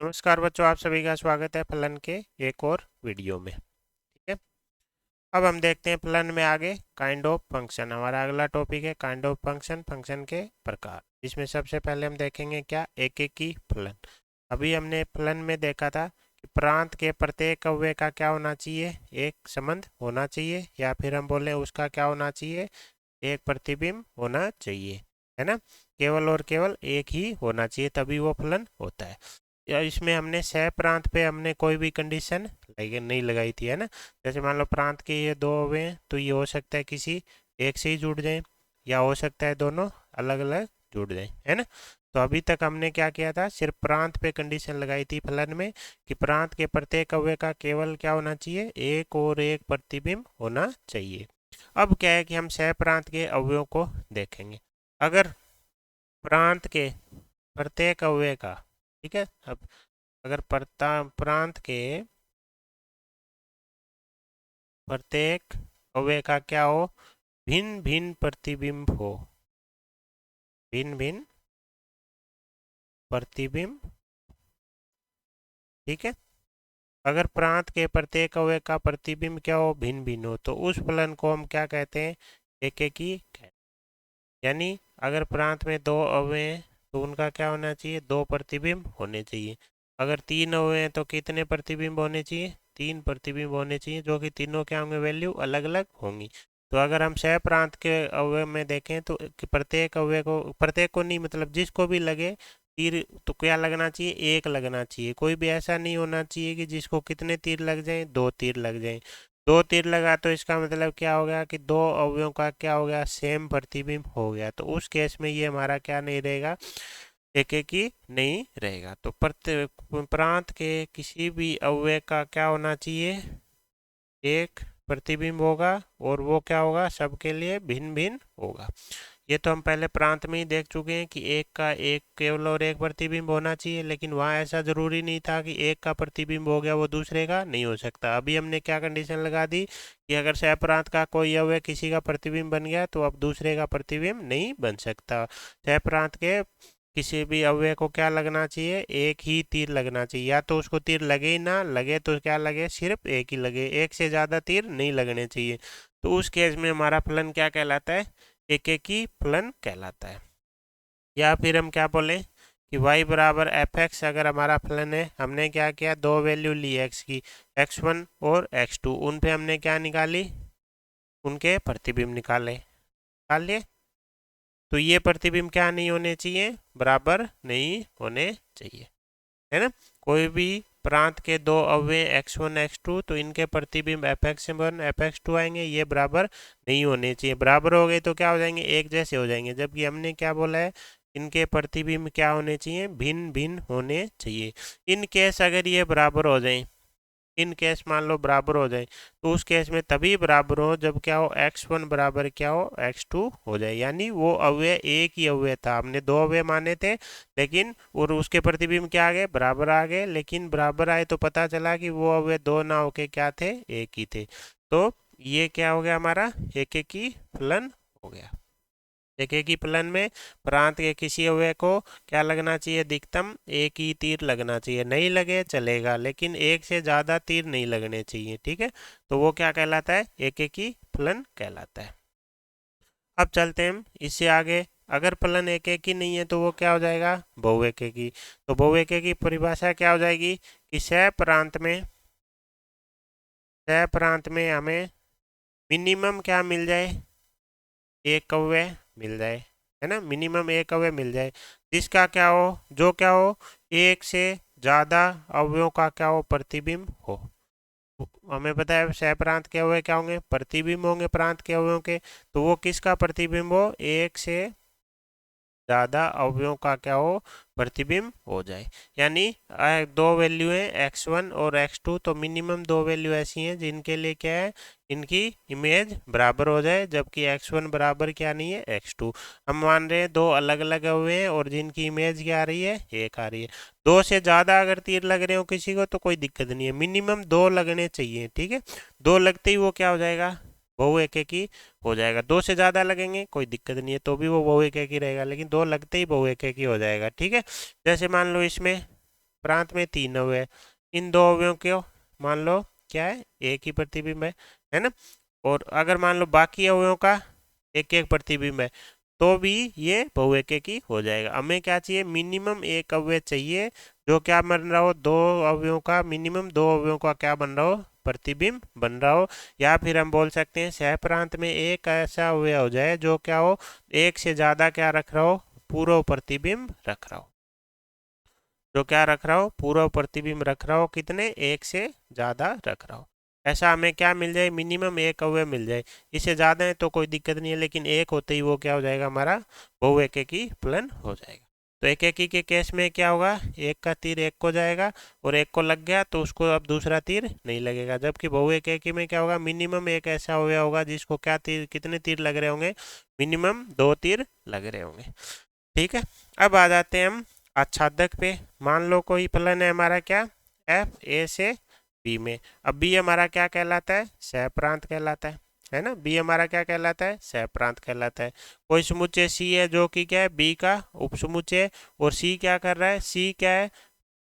नमस्कार बच्चों, आप सभी का स्वागत है फलन के एक और वीडियो में। ठीक है, अब हम देखते हैं फलन में आगे काइंड ऑफ फंक्शन। हमारा अगला टॉपिक है काइंड ऑफ फंक्शन, फंक्शन के प्रकार। इसमें सबसे पहले हम देखेंगे क्या, एक एक की फलन। अभी हमने फलन में देखा था कि प्रांत के प्रत्येक अवयव का क्या होना चाहिए, एक संबंध होना चाहिए, या फिर हम बोले उसका क्या होना चाहिए, एक प्रतिबिंब होना चाहिए, है ना। केवल और केवल एक ही होना चाहिए, तभी वो फलन होता है। या इसमें हमने सह प्रांत पे हमने कोई भी कंडीशन नहीं लगाई थी, है ना। जैसे मान लो प्रांत के ये दो अवयव हैं, तो ये हो सकता है किसी एक से ही जुड़ जाए, या हो सकता है दोनों अलग अलग जुड़ जाए, है ना। तो अभी तक हमने क्या किया था, सिर्फ प्रांत पे कंडीशन लगाई थी फलन में कि प्रांत के प्रत्येक अवयव का केवल क्या होना चाहिए, एक और एक प्रतिबिंब होना चाहिए। अब क्या है कि हम सह प्रांत के अवयवों को देखेंगे। अगर प्रांत के प्रत्येक अवयव का, ठीक है, अब अगर प्रांत के प्रत्येक अवयव का क्या हो, भिन्न भिन्न प्रतिबिंब हो, भिन्न भिन्न प्रतिबिंब, ठीक है। अगर प्रांत के प्रत्येक अवयव का प्रतिबिंब क्या हो, भिन्न भिन्न हो, तो उस फलन को हम क्या कहते हैं, एकेकी कहते हैं। यानी अगर प्रांत में दो अवयव हैं तो उनका क्या होना चाहिए, दो प्रतिबिंब होने चाहिए। अगर तीन अवयव हैं तो कितने प्रतिबिंब होने चाहिए, तीन प्रतिबिंब होने चाहिए, जो कि तीनों क्या होंगे, वैल्यू अलग अलग होंगी। तो अगर हम सह प्रांत के अवयव में देखें तो प्रत्येक अवयव को, प्रत्येक को नहीं मतलब जिसको भी लगे तीर, तो क्या लगना चाहिए, एक लगना चाहिए। कोई भी ऐसा नहीं होना चाहिए कि जिसको कितने तीर लग जाएं, दो तीर लग जाएं। दो तीर लगा तो इसका मतलब क्या हो गया कि दो अवयवों का क्या हो गया, सेम प्रतिबिंब हो गया। तो उस केस में ये हमारा क्या नहीं रहेगा, एक एक ही नहीं रहेगा। तो प्रांत के किसी भी अवयव का क्या होना चाहिए, एक प्रतिबिंब होगा, और वो क्या होगा, सबके लिए भिन्न भिन्न होगा। ये तो हम पहले प्रांत में ही देख चुके हैं कि एक का एक केवल और एक प्रतिबिंब होना चाहिए, लेकिन वहाँ ऐसा जरूरी नहीं था कि एक का प्रतिबिंब हो गया वो दूसरे का नहीं हो सकता। अभी हमने क्या कंडीशन लगा दी कि अगर सह प्रांत का कोई अवयव किसी का प्रतिबिंब बन गया तो अब दूसरे का प्रतिबिंब नहीं बन सकता। सह प्रांत के किसी भी अवयव को क्या लगना चाहिए, एक ही तीर लगना चाहिए। या तो उसको तीर लगे ही ना लगे तो क्या लगे, सिर्फ एक ही लगे, एक से ज़्यादा तीर नहीं लगने चाहिए। तो उस केस में हमारा फलन क्या कहलाता है, एक एक ही फलन कहलाता है। या फिर हम क्या बोलें कि y बराबर एफ एक्स अगर हमारा फलन है, हमने क्या किया, दो वैल्यू ली x की, x1 और x2, उन पे हमने क्या निकाली, उनके प्रतिबिंब निकाल लिए। तो ये प्रतिबिंब क्या नहीं होने चाहिए, बराबर नहीं होने चाहिए, है ना। कोई भी प्रांत के दो अवयव x1 x2, तो इनके प्रतिबिंब fx1 fx2 आएंगे, ये बराबर नहीं होने चाहिए। बराबर हो गए तो क्या हो जाएंगे, एक जैसे हो जाएंगे। जबकि हमने क्या बोला है, इनके प्रतिबिंब क्या होने चाहिए, भिन्न भिन्न होने चाहिए। इन केस अगर ये बराबर हो जाए, इन केस मान लो बराबर हो जाए, तो उस केस में तभी बराबर हो जब क्या हो, x1 बराबर क्या हो, x2 हो जाए। यानी वो अवयव एक ही अवयव था, हमने दो अवयव माने थे, लेकिन और उसके प्रतिबिंब क्या आ गए, बराबर आ गए। लेकिन बराबर आए तो पता चला कि वो अवयव दो ना होके क्या थे, एक ही थे। तो ये क्या हो गया हमारा, एक एक ही फलन हो गया। एक एक ही फलन में प्रांत के किसी अवयव को क्या लगना चाहिए, अधिकतम एक ही तीर लगना चाहिए। नहीं लगे चलेगा, लेकिन एक से ज़्यादा तीर नहीं लगने चाहिए, ठीक है। तो वो क्या कहलाता है, एक एक ही फलन कहलाता है। अब चलते हैं हम इससे आगे। अगर फलन एक एक ही नहीं है तो वो क्या हो जाएगा, बहु एक ही। तो बहु एक की परिभाषा क्या हो जाएगी कि सह प्रांत में हमें मिनिमम क्या मिल जाए, एक अव्यय मिल जाए, है ना। मिनिमम एक अव्यय मिल जाए जिसका क्या हो, जो क्या हो, एक से ज़्यादा अवयवों का क्या हो, प्रतिबिंब हो। हमें पता है सह प्रांत के अवयव क्या होंगे, प्रतिबिंब होंगे प्रांत के अवयवों के। तो वो किसका प्रतिबिंब हो, एक से ज़्यादा अवयवों का क्या हो, प्रतिबिंब हो जाए। यानी दो वैल्यू है x1 और x2, तो मिनिमम दो वैल्यू ऐसी हैं जिनके लिए क्या है, इनकी इमेज बराबर हो जाए। जबकि x1 बराबर क्या नहीं है, x2। हम मान रहे हैं दो अलग अलग अवयव हैं और जिनकी इमेज क्या आ रही है, एक आ रही है। दो से ज़्यादा अगर तीर लग रहे हो किसी को तो कोई दिक्कत नहीं है, मिनिमम दो लगने चाहिए, ठीक है। दो लगते ही वो क्या हो जाएगा, बहु एक एक ही हो जाएगा। दो से ज़्यादा लगेंगे कोई दिक्कत नहीं है, तो भी वो बहु एक एक ही रहेगा, लेकिन दो लगते ही बहु एक एक ही हो जाएगा, ठीक है। जैसे मान लो इसमें प्रांत में 3 अवयव, इन 2 अवयवों को मान लो क्या है, एक ही प्रतिबिंब है ना। और अगर मान लो बाकी अवयवों का एक एक प्रतिबिंब है तो भी ये बहुएकेकी हो जाएगा। हमें क्या चाहिए, मिनिमम एक अवयव चाहिए जो क्या बन रहा हो, 2 अवयवों का, मिनिमम 2 अवयवों का क्या बन रहा हो, प्रतिबिंब बन रहा हो। या फिर हम बोल सकते हैं सह प्रांत में एक ऐसा अवयव हो जाए जो क्या हो, एक से ज्यादा क्या रख रहा हो, पूर्व प्रतिबिंब रख रहा हो। जो क्या रख रहा हो, पूर्व प्रतिबिंब रख रहा हो, कितने, एक से ज्यादा रख रहा हो। ऐसा हमें क्या मिल जाए, मिनिमम एक अवयव मिल जाए। इससे ज्यादा है तो कोई दिक्कत नहीं है, लेकिन एक होते ही वो क्या हो जाएगा, हमारा बहुएकेकी फलन हो जाएगा। तो एकेकी के केस में क्या होगा, एक का तीर एक को जाएगा और एक को लग गया तो उसको अब दूसरा तीर नहीं लगेगा। जबकि बहुएकेकी में क्या होगा, मिनिमम एक ऐसा अवयव होगा जिसको क्या तीर, कितने तीर लग रहे होंगे, मिनिमम 2 तीर लग रहे होंगे। ठीक है, अब आ जाते हैं हम आच्छादक पे। मान लो कोई फलन है हमारा क्या, एफ ए से बी में। अब बी हमारा क्या कहलाता है, सहप्रांत कहलाता है ना। बी हमारा क्या कहलाता है, सहप्रांत कहलाता है। कोई समुच्चय सी है जो कि क्या है, बी का उपसमुच्चय, और सी क्या कर रहा है, सी क्या है,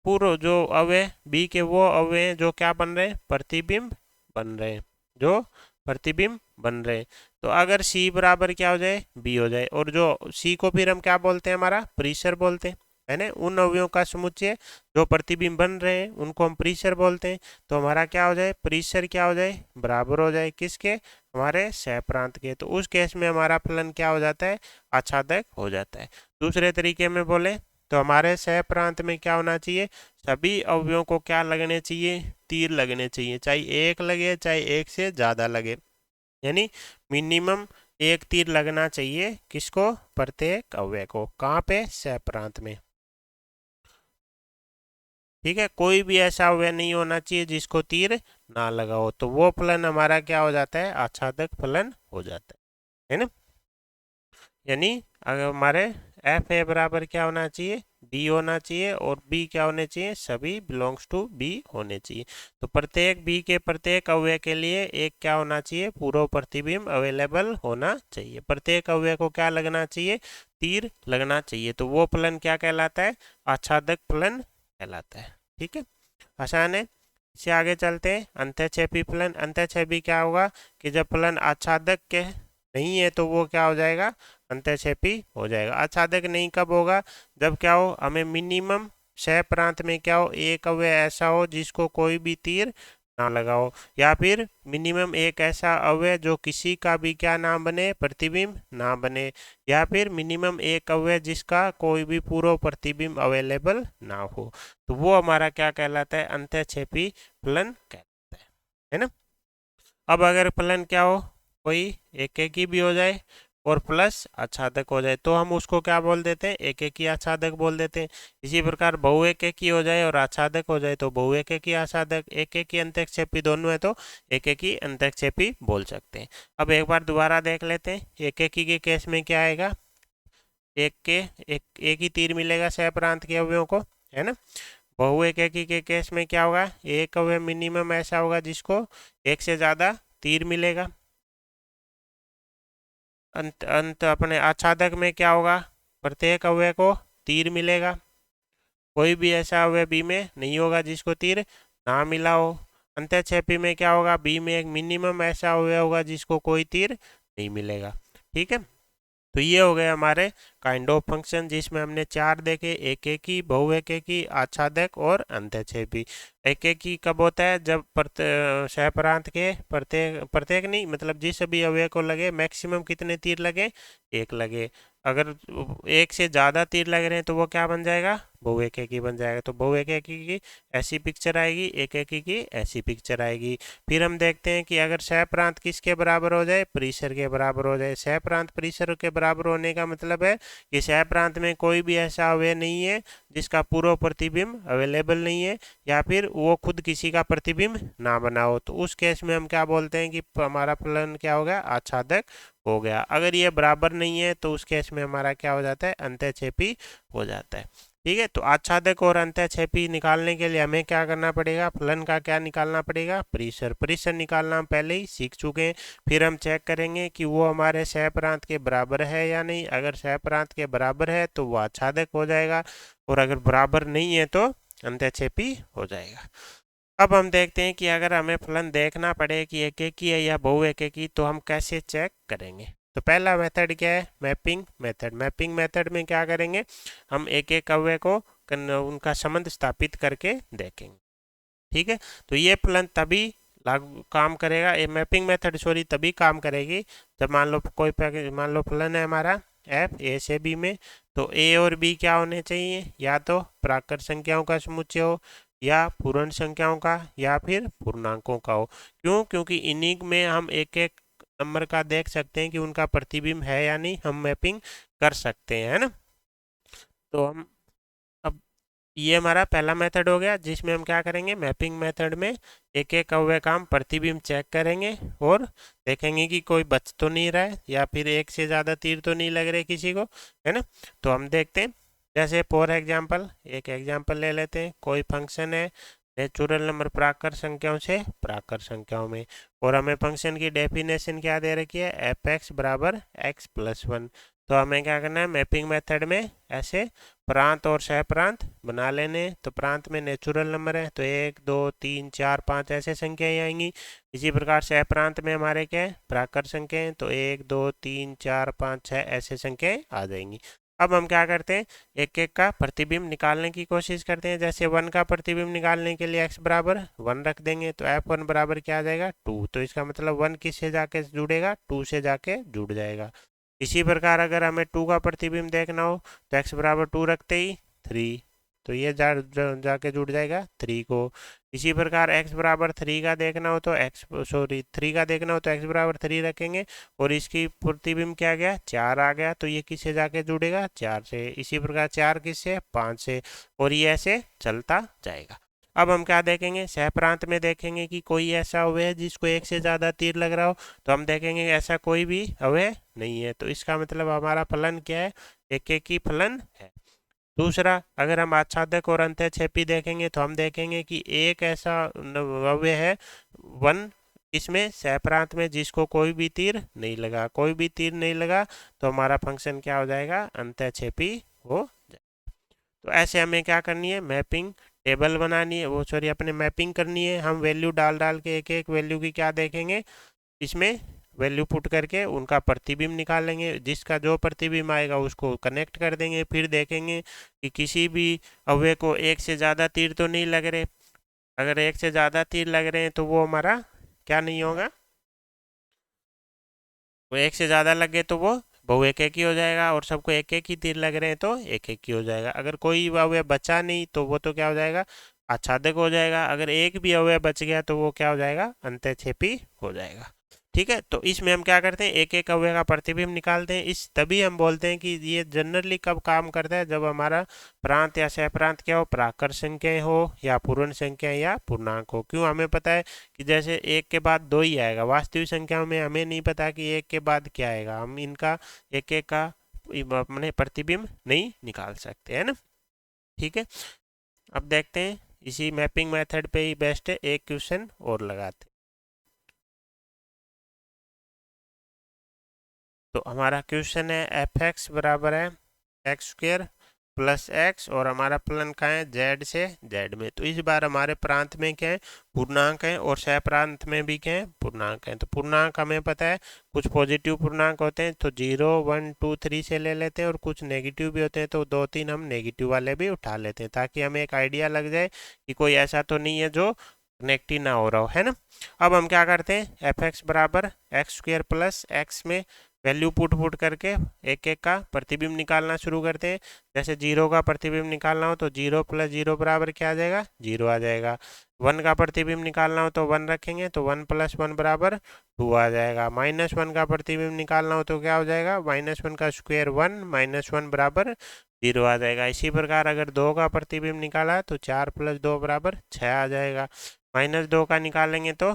पूर्व जो अवयव बी के वो अवयव जो क्या बन रहे हैं, प्रतिबिंब बन रहे हैं, जो प्रतिबिंब बन रहे हैं। तो अगर सी बराबर क्या हो जाए, बी हो जाए, और जो सी को फिर हम क्या बोलते हैं, हमारा परिसर बोलते हैं, है ना। उन अवयवों का समुच्चय जो प्रतिबिंब बन रहे हैं उनको हम परिसर बोलते हैं। तो हमारा क्या हो जाए, परिसर क्या हो जाए, बराबर हो जाए किसके, हमारे सहप्रांत के। तो उस केस में हमारा फलन क्या हो जाता है, आच्छादक हो जाता है। दूसरे तरीके में बोले तो हमारे सहप्रांत में क्या होना चाहिए, सभी अवयवों को क्या लगने चाहिए, तीर लगने चाहिए, चाहे एक लगे चाहे एक से ज्यादा लगे। यानी मिनिमम एक तीर लगना चाहिए किसको, प्रत्येक अवयव को। कहाँ पे, सहप्रांत में। ठीक है, कोई भी ऐसा अवयव नहीं होना चाहिए जिसको तीर ना लगा हो, तो वो फलन हमारा क्या हो जाता है, आच्छादक फलन हो जाता है ना। यानी अगर हमारे एफ ए बराबर क्या होना चाहिए, बी होना चाहिए, और बी क्या होने चाहिए, सभी बिलोंग्स टू बी होने चाहिए। तो प्रत्येक बी के प्रत्येक अवयव के लिए एक क्या होना चाहिए, पूर्व प्रतिबिंब अवेलेबल होना चाहिए। प्रत्येक अवयव को क्या लगना चाहिए, तीर लगना चाहिए। तो वो फलन क्या कहलाता है, आच्छादक फलन कहलाता है। ठीक है, आसान है। इससे आगे चलते हैं, अंतःक्षेपी फलन। अंतःक्षेपी क्या होगा कि जब फलन आच्छादक के नहीं है तो वो क्या हो जाएगा, अंतःक्षेपी हो जाएगा। आच्छादक नहीं कब होगा, जब क्या हो, हमें मिनिमम सहप्रांत में क्या हो, एक अवयव ऐसा हो जिसको कोई भी तीर ना लगाओ, या फिर मिनिमम एक ऐसा अवयव जो किसी का भी क्या ना बने, प्रतिबिंब ना बने, या फिर मिनिमम एक अवयव जिसका कोई भी पूर्व प्रतिबिंब अवेलेबल ना हो। तो वो हमारा क्या कहलाता है, अंतःक्षेपी फलन कहलाता है ना। अब अगर फलन क्या हो, कोई एक एक ही भी हो जाए और प्लस आच्छादक हो जाए तो हम उसको क्या बोल देते हैं, एक एक ही आच्छादक बोल देते हैं। इसी प्रकार बहु एक एक ही हो जाए और आच्छादक हो जाए तो बहु एक एक ही आच्छादक, एक एक ही अंतःक्षेपी दोनों है तो एक एक ही अंतःक्षेपी बोल सकते हैं। अब एक बार दोबारा देख लेते हैं, एक एक ही के केस में क्या आएगा, एक ही तीर मिलेगा सहप्रांत के अवयवों को, है ना। बहु एक एक ही के केस में क्या होगा, एक अवयव मिनिमम ऐसा होगा जिसको एक से ज्यादा तीर मिलेगा। अंत अंत अपने आच्छादक में क्या होगा, प्रत्येक अवयव को तीर मिलेगा। कोई भी ऐसा अवयव बी में नहीं होगा जिसको तीर ना मिला हो। अंतःक्षेपी में क्या होगा, बी में एक मिनिमम ऐसा अवयव होगा जिसको कोई तीर नहीं मिलेगा। ठीक है, तो ये हो गए हमारे काइंड ऑफ फंक्शन जिसमें हमने 4 देखे, एक एक ही, बहु एक ही, आच्छादक और अंतःक्षेपी। एक एक ही कब होता है, जब सहप्रांत के प्रत्येक प्रत्येक नहीं मतलब जिस भी अवयव को लगे मैक्सिमम कितने तीर लगे, एक लगे। अगर एक से ज़्यादा तीर लग रहे हैं तो वो क्या बन जाएगा, बहु एक ही बन जाएगा। तो बहु एक की ऐसी पिक्चर आएगी, एक एक की ऐसी पिक्चर आएगी। फिर हम देखते हैं कि अगर सहप्रांत किसके बराबर हो जाए, परिसर के बराबर हो जाए। सहप्रांत परिसर के बराबर होने का मतलब है कि सहप्रांत में कोई भी ऐसा अवयव नहीं है जिसका पूर्व प्रतिबिंब अवेलेबल नहीं है, या फिर वो खुद किसी का प्रतिबिंब ना बना हो। तो उस केस में हम क्या बोलते हैं कि हमारा फलन क्या हो गया, आच्छादक हो गया। अगर ये बराबर नहीं है तो उस केस में हमारा क्या हो जाता है, अंतःक्षेपी हो जाता है। ठीक है, तो आच्छादक और अंतःक्षेपी निकालने के लिए हमें क्या करना पड़ेगा, फलन का क्या निकालना पड़ेगा, परिसर। परिसर निकालना हम पहले ही सीख चुके हैं। फिर हम चेक करेंगे कि वो हमारे सहप्रांत के बराबर है या नहीं। अगर सहप्रांत के बराबर है तो वो आच्छादक हो जाएगा, और अगर बराबर नहीं है तो अंत्यक्षेपी हो जाएगा। अब हम देखते हैं कि अगर हमें फलन देखना पड़े कि एक एक ही है या बहु एक एक ही, तो हम कैसे चेक करेंगे। तो पहला मेथड क्या है, मैपिंग मेथड। मैपिंग मेथड में क्या करेंगे, हम एक एक अव्यय को उनका संबंध स्थापित करके देखेंगे। ठीक है, तो ये फलन तभी लागू काम करेगा, ये मैपिंग मेथड सॉरी तभी काम करेगी जब मान लो फलन है हमारा एफ ए से बी में, तो ए और बी क्या होने चाहिए, या तो प्राकृत संख्याओं का समुच्चय हो, या पूर्ण संख्याओं का, या फिर पूर्णांकों का हो। क्यों, क्योंकि इन्हीं में हम एक एक नंबर का देख सकते हैं कि उनका प्रतिबिंब है या नहीं, हम मैपिंग कर सकते हैं, है ना। तो हम अब ये हमारा पहला मेथड हो गया जिसमें हम क्या करेंगे, मैपिंग मेथड में एक एक अव्यय का हम प्रतिबिंब चेक करेंगे और देखेंगे कि कोई बच तो नहीं रहा है या फिर एक से ज़्यादा तीर तो नहीं लग रहे किसी को, है ना। तो हम देखते हैं, जैसे फॉर एग्जांपल एक एग्जांपल ले लेते हैं। कोई फंक्शन है नेचुरल नंबर प्राकृत संख्याओं से प्राकृत संख्याओं में, और हमें फंक्शन की डेफिनेशन क्या दे रखी है, एफ एक्स बराबर एक्स प्लस वन। तो हमें क्या करना है, मैपिंग मेथड में ऐसे प्रांत और सहप्रांत बना लेने। तो प्रांत में नेचुरल नंबर है तो 1 2 3 4 5 ऐसे संख्याएं आएंगी। इसी प्रकार सहप्रांत में हमारे क्या है, प्राकृत संख्याएं, तो 1 2 3 4 5 6 ऐसे संख्याएं आ जाएंगी। अब हम क्या करते हैं, एक एक का प्रतिबिंब निकालने की कोशिश करते हैं। जैसे 1 का प्रतिबिंब निकालने के लिए x बराबर 1 रख देंगे, तो f1 बराबर क्या आ जाएगा 2। तो इसका मतलब 1 किससे जाके जुड़ेगा, 2 से जाके जुड़ जाएगा। इसी प्रकार अगर हमें 2 का प्रतिबिंब देखना हो तो x बराबर 2 रखते ही 3, तो ये जाके जुड़ जाएगा 3 को। इसी प्रकार x बराबर 3 का देखना हो तो 3 का देखना हो तो x बराबर 3 रखेंगे, और इसकी प्रतिबिंब क्या गया 4 आ गया, तो ये किससे जाके जुड़ेगा 4 से। इसी प्रकार 4 किससे 5 से, और ये ऐसे चलता जाएगा। अब हम क्या देखेंगे, सहप्रांत में देखेंगे कि कोई ऐसा अवयव है जिसको एक से ज़्यादा तीर लग रहा हो, तो हम देखेंगे ऐसा कोई भी अवयव नहीं है, तो इसका मतलब हमारा फलन क्या है, एक एक ही फलन है। दूसरा, अगर हम आच्छादक और अंत्यक्षेपी देखेंगे तो हम देखेंगे कि एक ऐसा अवयव है 1 इसमें सहप्रांत में जिसको कोई भी तीर नहीं लगा, कोई भी तीर नहीं लगा, तो हमारा फंक्शन क्या हो जाएगा, अंत्यक्षेपी हो जाएगा। तो ऐसे हमें क्या करनी है, मैपिंग टेबल बनानी है, वो सॉरी अपने मैपिंग करनी है। हम वैल्यू डाल डाल के एक एक वैल्यू की क्या देखेंगे, इसमें वैल्यू पुट करके उनका प्रतिबिंब निकाल लेंगे। जिसका जो प्रतिबिंब आएगा उसको कनेक्ट कर देंगे, फिर देखेंगे कि किसी भी अवयव को एक से ज़्यादा तीर तो नहीं लग रहे। अगर एक से ज़्यादा तीर लग रहे हैं तो वो हमारा क्या नहीं होगा, वो एक से ज़्यादा लगे तो वो बहु एक एक ही हो जाएगा, और सबको एक एक ही तीर लग रहे हैं तो एक एक ही हो जाएगा। अगर कोई अवयव बचा नहीं तो वो तो क्या हो जाएगा, आच्छादक हो जाएगा। अगर एक भी अवयव बच गया तो वो क्या हो जाएगा, अंत्यक्षेपी हो जाएगा। ठीक है, तो इसमें हम क्या करते हैं, एक एक अवयव का प्रतिबिंब निकालते हैं। इस तभी हम बोलते हैं कि ये जनरली कब काम करता है, जब हमारा प्रांत या सहप्रांत क्या हो, प्राकृत संख्याएं हो, या पूर्ण संख्या या पूर्णांक हो। क्यों, हमें पता है कि जैसे एक के बाद 2 ही आएगा, वास्तविक संख्याओं में हमें नहीं पता कि एक के बाद क्या आएगा, हम इनका एक एक का अपने प्रतिबिंब नहीं निकाल सकते, है ना। ठीक है, अब देखते हैं इसी मैपिंग मेथड पे ही बेस्ट है, एक क्वेश्चन और लगाते हैं। तो हमारा क्वेश्चन है एफ एक्स बराबर है एक्स स्क्वेयर प्लस एक्स, और हमारा फलन कहाँ है, जेड से जेड में। तो इस बार हमारे प्रांत में क्या है, पूर्णांक है, और सह प्रांत में भी क्या है, पूर्णांक है। तो पूर्णांक हमें पता है कुछ पॉजिटिव पूर्णांक होते हैं तो 0 1 2 3 से ले लेते हैं, और कुछ नेगेटिव भी होते हैं तो 2 3 हम नेगेटिव वाले भी उठा लेते हैं, ताकि हमें एक आइडिया लग जाए कि कोई ऐसा तो नहीं है जो कनेक्ट ही ना हो रहा हो, है ना। अब हम क्या करते हैं, एफ एक्स बराबर एक्स स्क्वेयर प्लस एक्स में वैल्यू पुट करके एक एक का प्रतिबिंब निकालना शुरू करते हैं। जैसे 0 का प्रतिबिंब निकालना हो तो 0 प्लस 0 बराबर क्या आ जाएगा, 0 आ जाएगा। 1 का प्रतिबिंब निकालना हो तो 1 रखेंगे तो 1 प्लस 1 बराबर 2 आ जाएगा। -1 का प्रतिबिंब निकालना हो तो क्या हो जाएगा, -1 का स्क्वायर 1 -1 बराबर 0 आ जाएगा। इसी प्रकार अगर 2 का प्रतिबिंब निकाला तो 4 प्लस 2 बराबर 6 आ जाएगा। -2 का निकालेंगे तो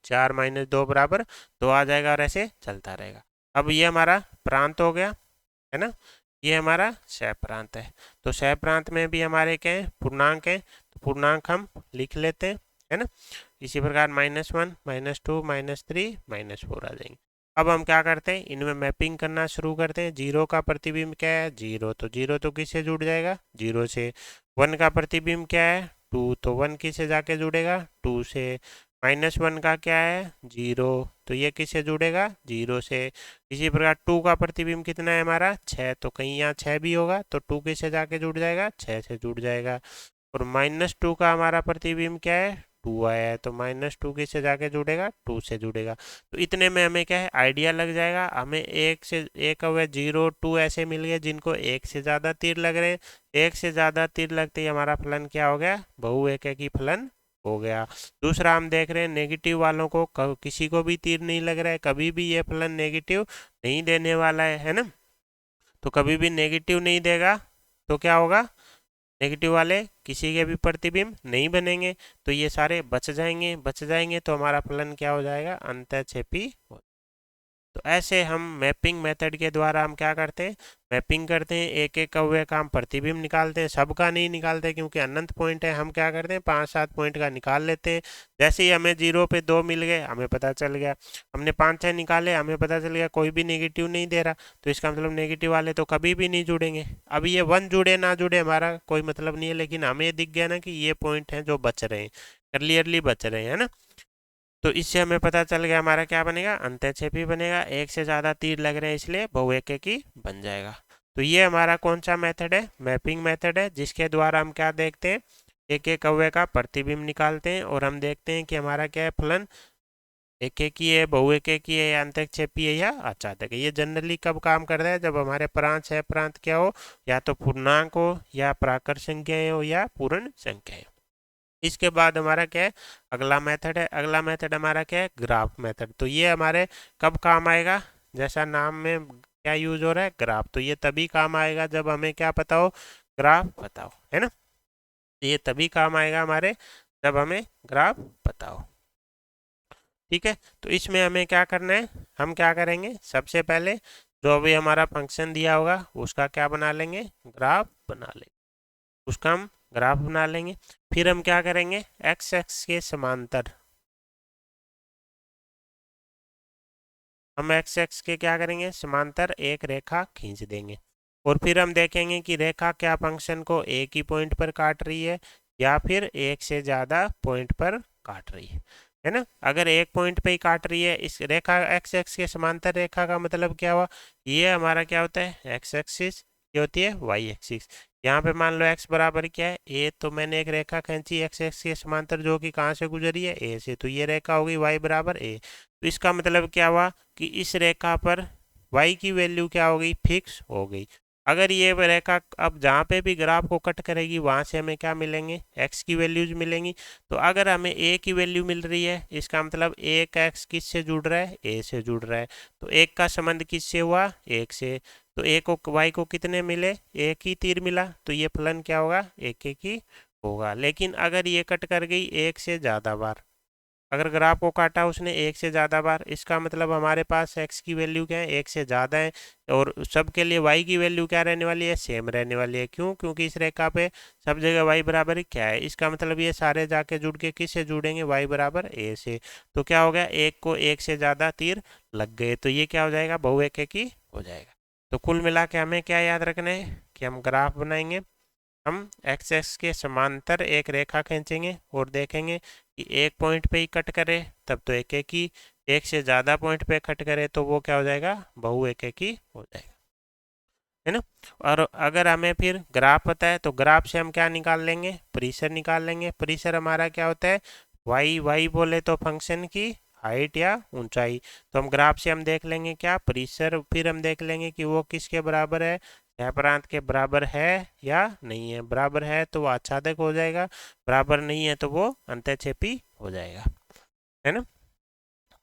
4 - 2 बराबर 2 आ जाएगा, और ऐसे चलता रहेगा। अब ये हमारा प्रांत हो गया, है ना। ये हमारा सह प्रांत है। तो सह प्रांत में भी हमारे क्या है, पूर्णांक है, तो पूर्णांक हम लिख लेते हैं, है ना। इसी प्रकार -1 -2 -3 -4 आ जाएंगे। अब हम क्या करते हैं, इनमें मैपिंग करना शुरू करते हैं। 0 का प्रतिबिंब क्या है, 0, तो 0 तो किससे जुड़ जाएगा, 0 से। वन का प्रतिबिंब क्या है, टू, तो वन किससे जाके जुड़ेगा, टू से। -1 का क्या है, जीरो, तो ये किससे जुड़ेगा, जीरो से। इसी प्रकार टू का प्रतिबिंब कितना है हमारा, 6, तो कहीं यहाँ 6 भी होगा, तो टू किससे जाके जुड़ जाएगा, 6 से जुड़ जाएगा। और -2 का हमारा प्रतिबिंब क्या है, टू आया है, तो -2 किससे जाके जुड़ेगा, टू से जुड़ेगा। तो इतने में हमें क्या है, आइडिया लग जाएगा। हमें एक से एक हुए 0, 2 ऐसे मिल गए जिनको एक से ज़्यादा तीर लग रहे हैं। एक से ज़्यादा तीर लगते ही हमारा फलन क्या हो गया, बहु एककी फलन हो गया। दूसरा हम देख रहे हैं नेगेटिव वालों को किसी को भी तीर नहीं लग रहा है, कभी भी ये फलन नेगेटिव नहीं देने वाला है ना। तो कभी भी नेगेटिव नहीं देगा, तो क्या होगा, नेगेटिव वाले किसी के भी प्रतिबिंब नहीं बनेंगे। तो ये सारे बच जाएंगे, बच जाएंगे, तो हमारा फलन क्या हो जाएगा, अंतःक्षेपी हो। तो ऐसे हम मैपिंग मेथड के द्वारा हम क्या करते हैं, मैपिंग करते हैं, एक एक अवयव का हम प्रतिबिंब निकालते हैं। सबका नहीं निकालते क्योंकि अनंत पॉइंट है, हम क्या करते हैं 5-7 पॉइंट का निकाल लेते हैं। जैसे ही हमें 0 पे 2 मिल गए, हमें पता चल गया। हमने 5-6 निकाले, हमें पता चल गया कोई भी नेगेटिव नहीं दे रहा, तो इसका मतलब नेगेटिव वाले तो कभी भी नहीं जुड़ेंगे। अब ये 1 जुड़े ना जुड़े हमारा कोई मतलब नहीं है, लेकिन हमें दिख गया ना कि ये पॉइंट हैं जो बच रहे हैं, क्लियरली बच रहे हैं, है ना। तो इससे हमें पता चल गया हमारा क्या बनेगा, अंतःक्षेपी बनेगा। एक से ज़्यादा तीर लग रहे हैं इसलिए बहुएकेकी बन जाएगा। तो ये हमारा कौन सा मेथड है, मैपिंग मेथड है, जिसके द्वारा हम क्या देखते हैं, एक एक अवयव का प्रतिबिंब निकालते हैं और हम देखते हैं कि हमारा क्या है फलन, एकेकी है, बहुएकेकी है, या अंतःक्षेपी है, या आचातक है। ये जनरली कब काम करता है, जब हमारे प्रांत है, प्रांत क्या हो, या तो पूर्णांक हो, या प्राकृत संख्याएं हो, या पूर्ण संख्याएं हो। इसके बाद हमारा क्या है, अगला मेथड है। अगला मेथड हमारा क्या है, ग्राफ मेथड। तो ये हमारे कब काम आएगा, जैसा नाम में क्या यूज हो रहा है, ग्राफ। तो ये तभी काम आएगा जब हमें क्या पता हो, ग्राफ पता हो, है ना। ये तभी काम आएगा हमारे जब हमें ग्राफ पता हो। ठीक है, तो इसमें हमें क्या करना है, हम क्या करेंगे, सबसे पहले जो अभी हमारा फंक्शन दिया होगा उसका क्या बना लेंगे, ग्राफ बना लेंगे। उसका हम ग्राफ बना लेंगे। फिर हम क्या करेंगे, एक्स एक्स के समांतर हम एक्स एक्स के क्या करेंगे, समांतर एक रेखा खींच देंगे। और फिर हम देखेंगे कि रेखा क्या फंक्शन को एक ही पॉइंट पर काट रही है या फिर एक से ज़्यादा पॉइंट पर काट रही है ना। अगर एक पॉइंट पे ही काट रही है, इस रेखा एक्स एक्स के समांतर रेखा का मतलब क्या हुआ, ये हमारा क्या होता है, एक्स एक्सिस, ये होती है वाई एक्सिस। यहाँ पे मान लो x बराबर क्या है, ए, तो मैंने एक रेखा खींची एक्स एक्स के समांतर जो कि कहाँ से गुजरी है, ए से, तो ये रेखा होगी y बराबर ए। तो इसका मतलब क्या हुआ कि इस रेखा पर y की वैल्यू क्या हो गई, फिक्स हो गई। अगर ये रेखा अब जहाँ पे भी ग्राफ को कट करेगी वहाँ से हमें क्या मिलेंगे, x की वैल्यूज मिलेंगी। तो अगर हमें a की वैल्यू मिल रही है, इसका मतलब एक x किस से जुड़ रहा है, a से जुड़ रहा है। तो एक का संबंध किससे हुआ, एक से। तो a को y को कितने मिले, एक ही तीर मिला, तो ये फलन क्या होगा, एक एक ही होगा। लेकिन अगर ये कट कर गई एक से ज़्यादा बार, अगर ग्राफ को काटा उसने एक से ज़्यादा बार, इसका मतलब हमारे पास x की वैल्यू क्या है, एक से ज़्यादा है। और सब के लिए y की वैल्यू क्या रहने वाली है, सेम रहने वाली है। क्यों, क्योंकि इस रेखा पे सब जगह y बराबर ही क्या है, इसका मतलब ये सारे जाके जुड़ के किससे जुड़ेंगे, y बराबर a से। तो क्या हो गया, एक को एक से ज़्यादा तीर लग गए, तो ये क्या हो जाएगा, बहुएकेकी हो जाएगा। तो कुल मिला के हमें क्या याद रखना है कि हम ग्राफ बनाएंगे, हम एक्स एक्स के समांतर एक रेखा खींचेंगे और देखेंगे कि एक पॉइंट पे ही कट करे तब तो एक एक ही, एक से ज़्यादा पॉइंट पे कट करे तो वो क्या हो जाएगा, बहु एक एक ही हो जाएगा, है ना। और अगर हमें फिर ग्राफ पता है तो ग्राफ से हम क्या निकाल लेंगे, परिसर निकाल लेंगे। परिसर हमारा क्या होता है, वाई, वाई बोले तो फंक्शन की हाइट या ऊंचाई। तो हम ग्राफ से हम देख लेंगे क्या, परिसर, फिर हम देख लेंगे कि वो किसके बराबर है, प्रांत के बराबर है या नहीं है। बराबर है तो वो आच्छादक हो जाएगा, बराबर नहीं है तो वो अंतःक्षेपी हो जाएगा, है ना।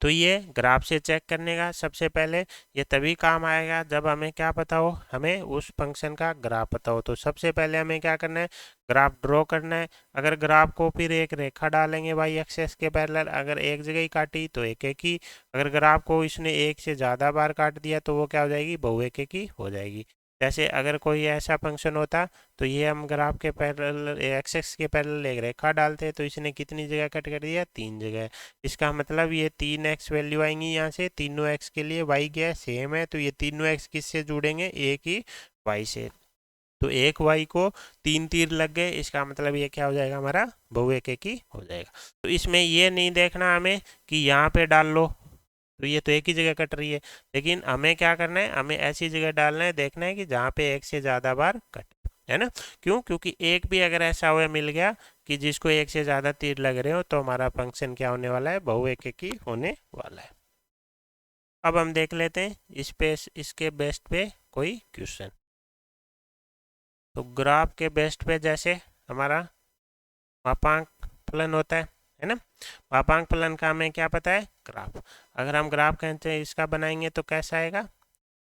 तो ये ग्राफ से चेक करने का सबसे पहले ये तभी काम आएगा जब हमें क्या पता हो, हमें उस फंक्शन का ग्राफ पता हो। तो सबसे पहले हमें क्या करना है, ग्राफ ड्रॉ करना है। अगर ग्राफ को फिर एक रेखा डालेंगे वाई एक्सेस के पैरेलल, अगर एक जगह ही काटी तो एक एक ही, अगर ग्राफ को इसने एक से ज़्यादा बार काट दिया तो वो क्या हो जाएगी, बहु एक ही हो जाएगी। जैसे अगर कोई ऐसा फंक्शन होता तो ये हम ग्राफ के पैरेलल एक्सेस के पैरेलल एक रेखा डालते, तो इसने कितनी जगह कट कर दिया, 3 जगह। इसका मतलब ये 3x वैल्यू आएंगी यहाँ से, तीनों x के लिए y क्या है, सेम है, तो ये तीनों x किससे जुड़ेंगे, एक ही y से। तो एक y को 3 तीर लग गए, इसका मतलब ये क्या हो जाएगा, हमारा बहुएकेकी हो जाएगा। तो इसमें ये नहीं देखना हमें कि यहाँ पे डाल लो तो ये तो एक ही जगह कट रही है, लेकिन हमें क्या करना है, हमें ऐसी जगह डालना है, देखना है कि जहाँ पे एक से ज़्यादा बार कटे, है ना। क्यों? क्योंकि एक भी अगर ऐसा हुआ मिल गया कि जिसको एक से ज़्यादा तीर लग रहे हो, तो हमारा फंक्शन क्या होने वाला है, बहुएकेकी होने वाला है। अब हम देख लेते हैं इस पे, इसके बेस्ट पे कोई क्वेश्चन। तो ग्राफ के बेस्ट पे जैसे हमारा मापांक फलन होता है ना। मापांक फलन का हमें क्या पता है, ग्राफ। अगर हम ग्राफ कहते हैं इसका बनाएंगे तो कैसा आएगा,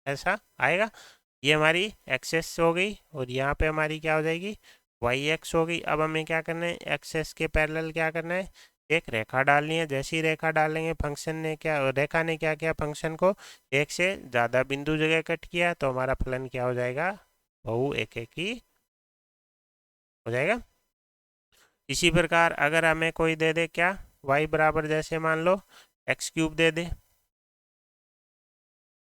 ऐसा आएगा। ये हमारी एक्सेस हो गई और यहाँ पे हमारी क्या हो जाएगी, वाई एक्स हो गई। अब हमें क्या करना है, एक्सेस के पैरेलल क्या करना है, एक रेखा डालनी है। जैसी ही रेखा डालेंगे, फंक्शन ने क्या, रेखा ने क्या किया, फंक्शन को एक से ज़्यादा बिंदु जगह कट किया, तो हमारा फलन क्या हो जाएगा, बहुएकेकी हो जाएगा। इसी प्रकार अगर हमें कोई दे दे क्या, y बराबर जैसे मान लो एक्स क्यूब दे दे,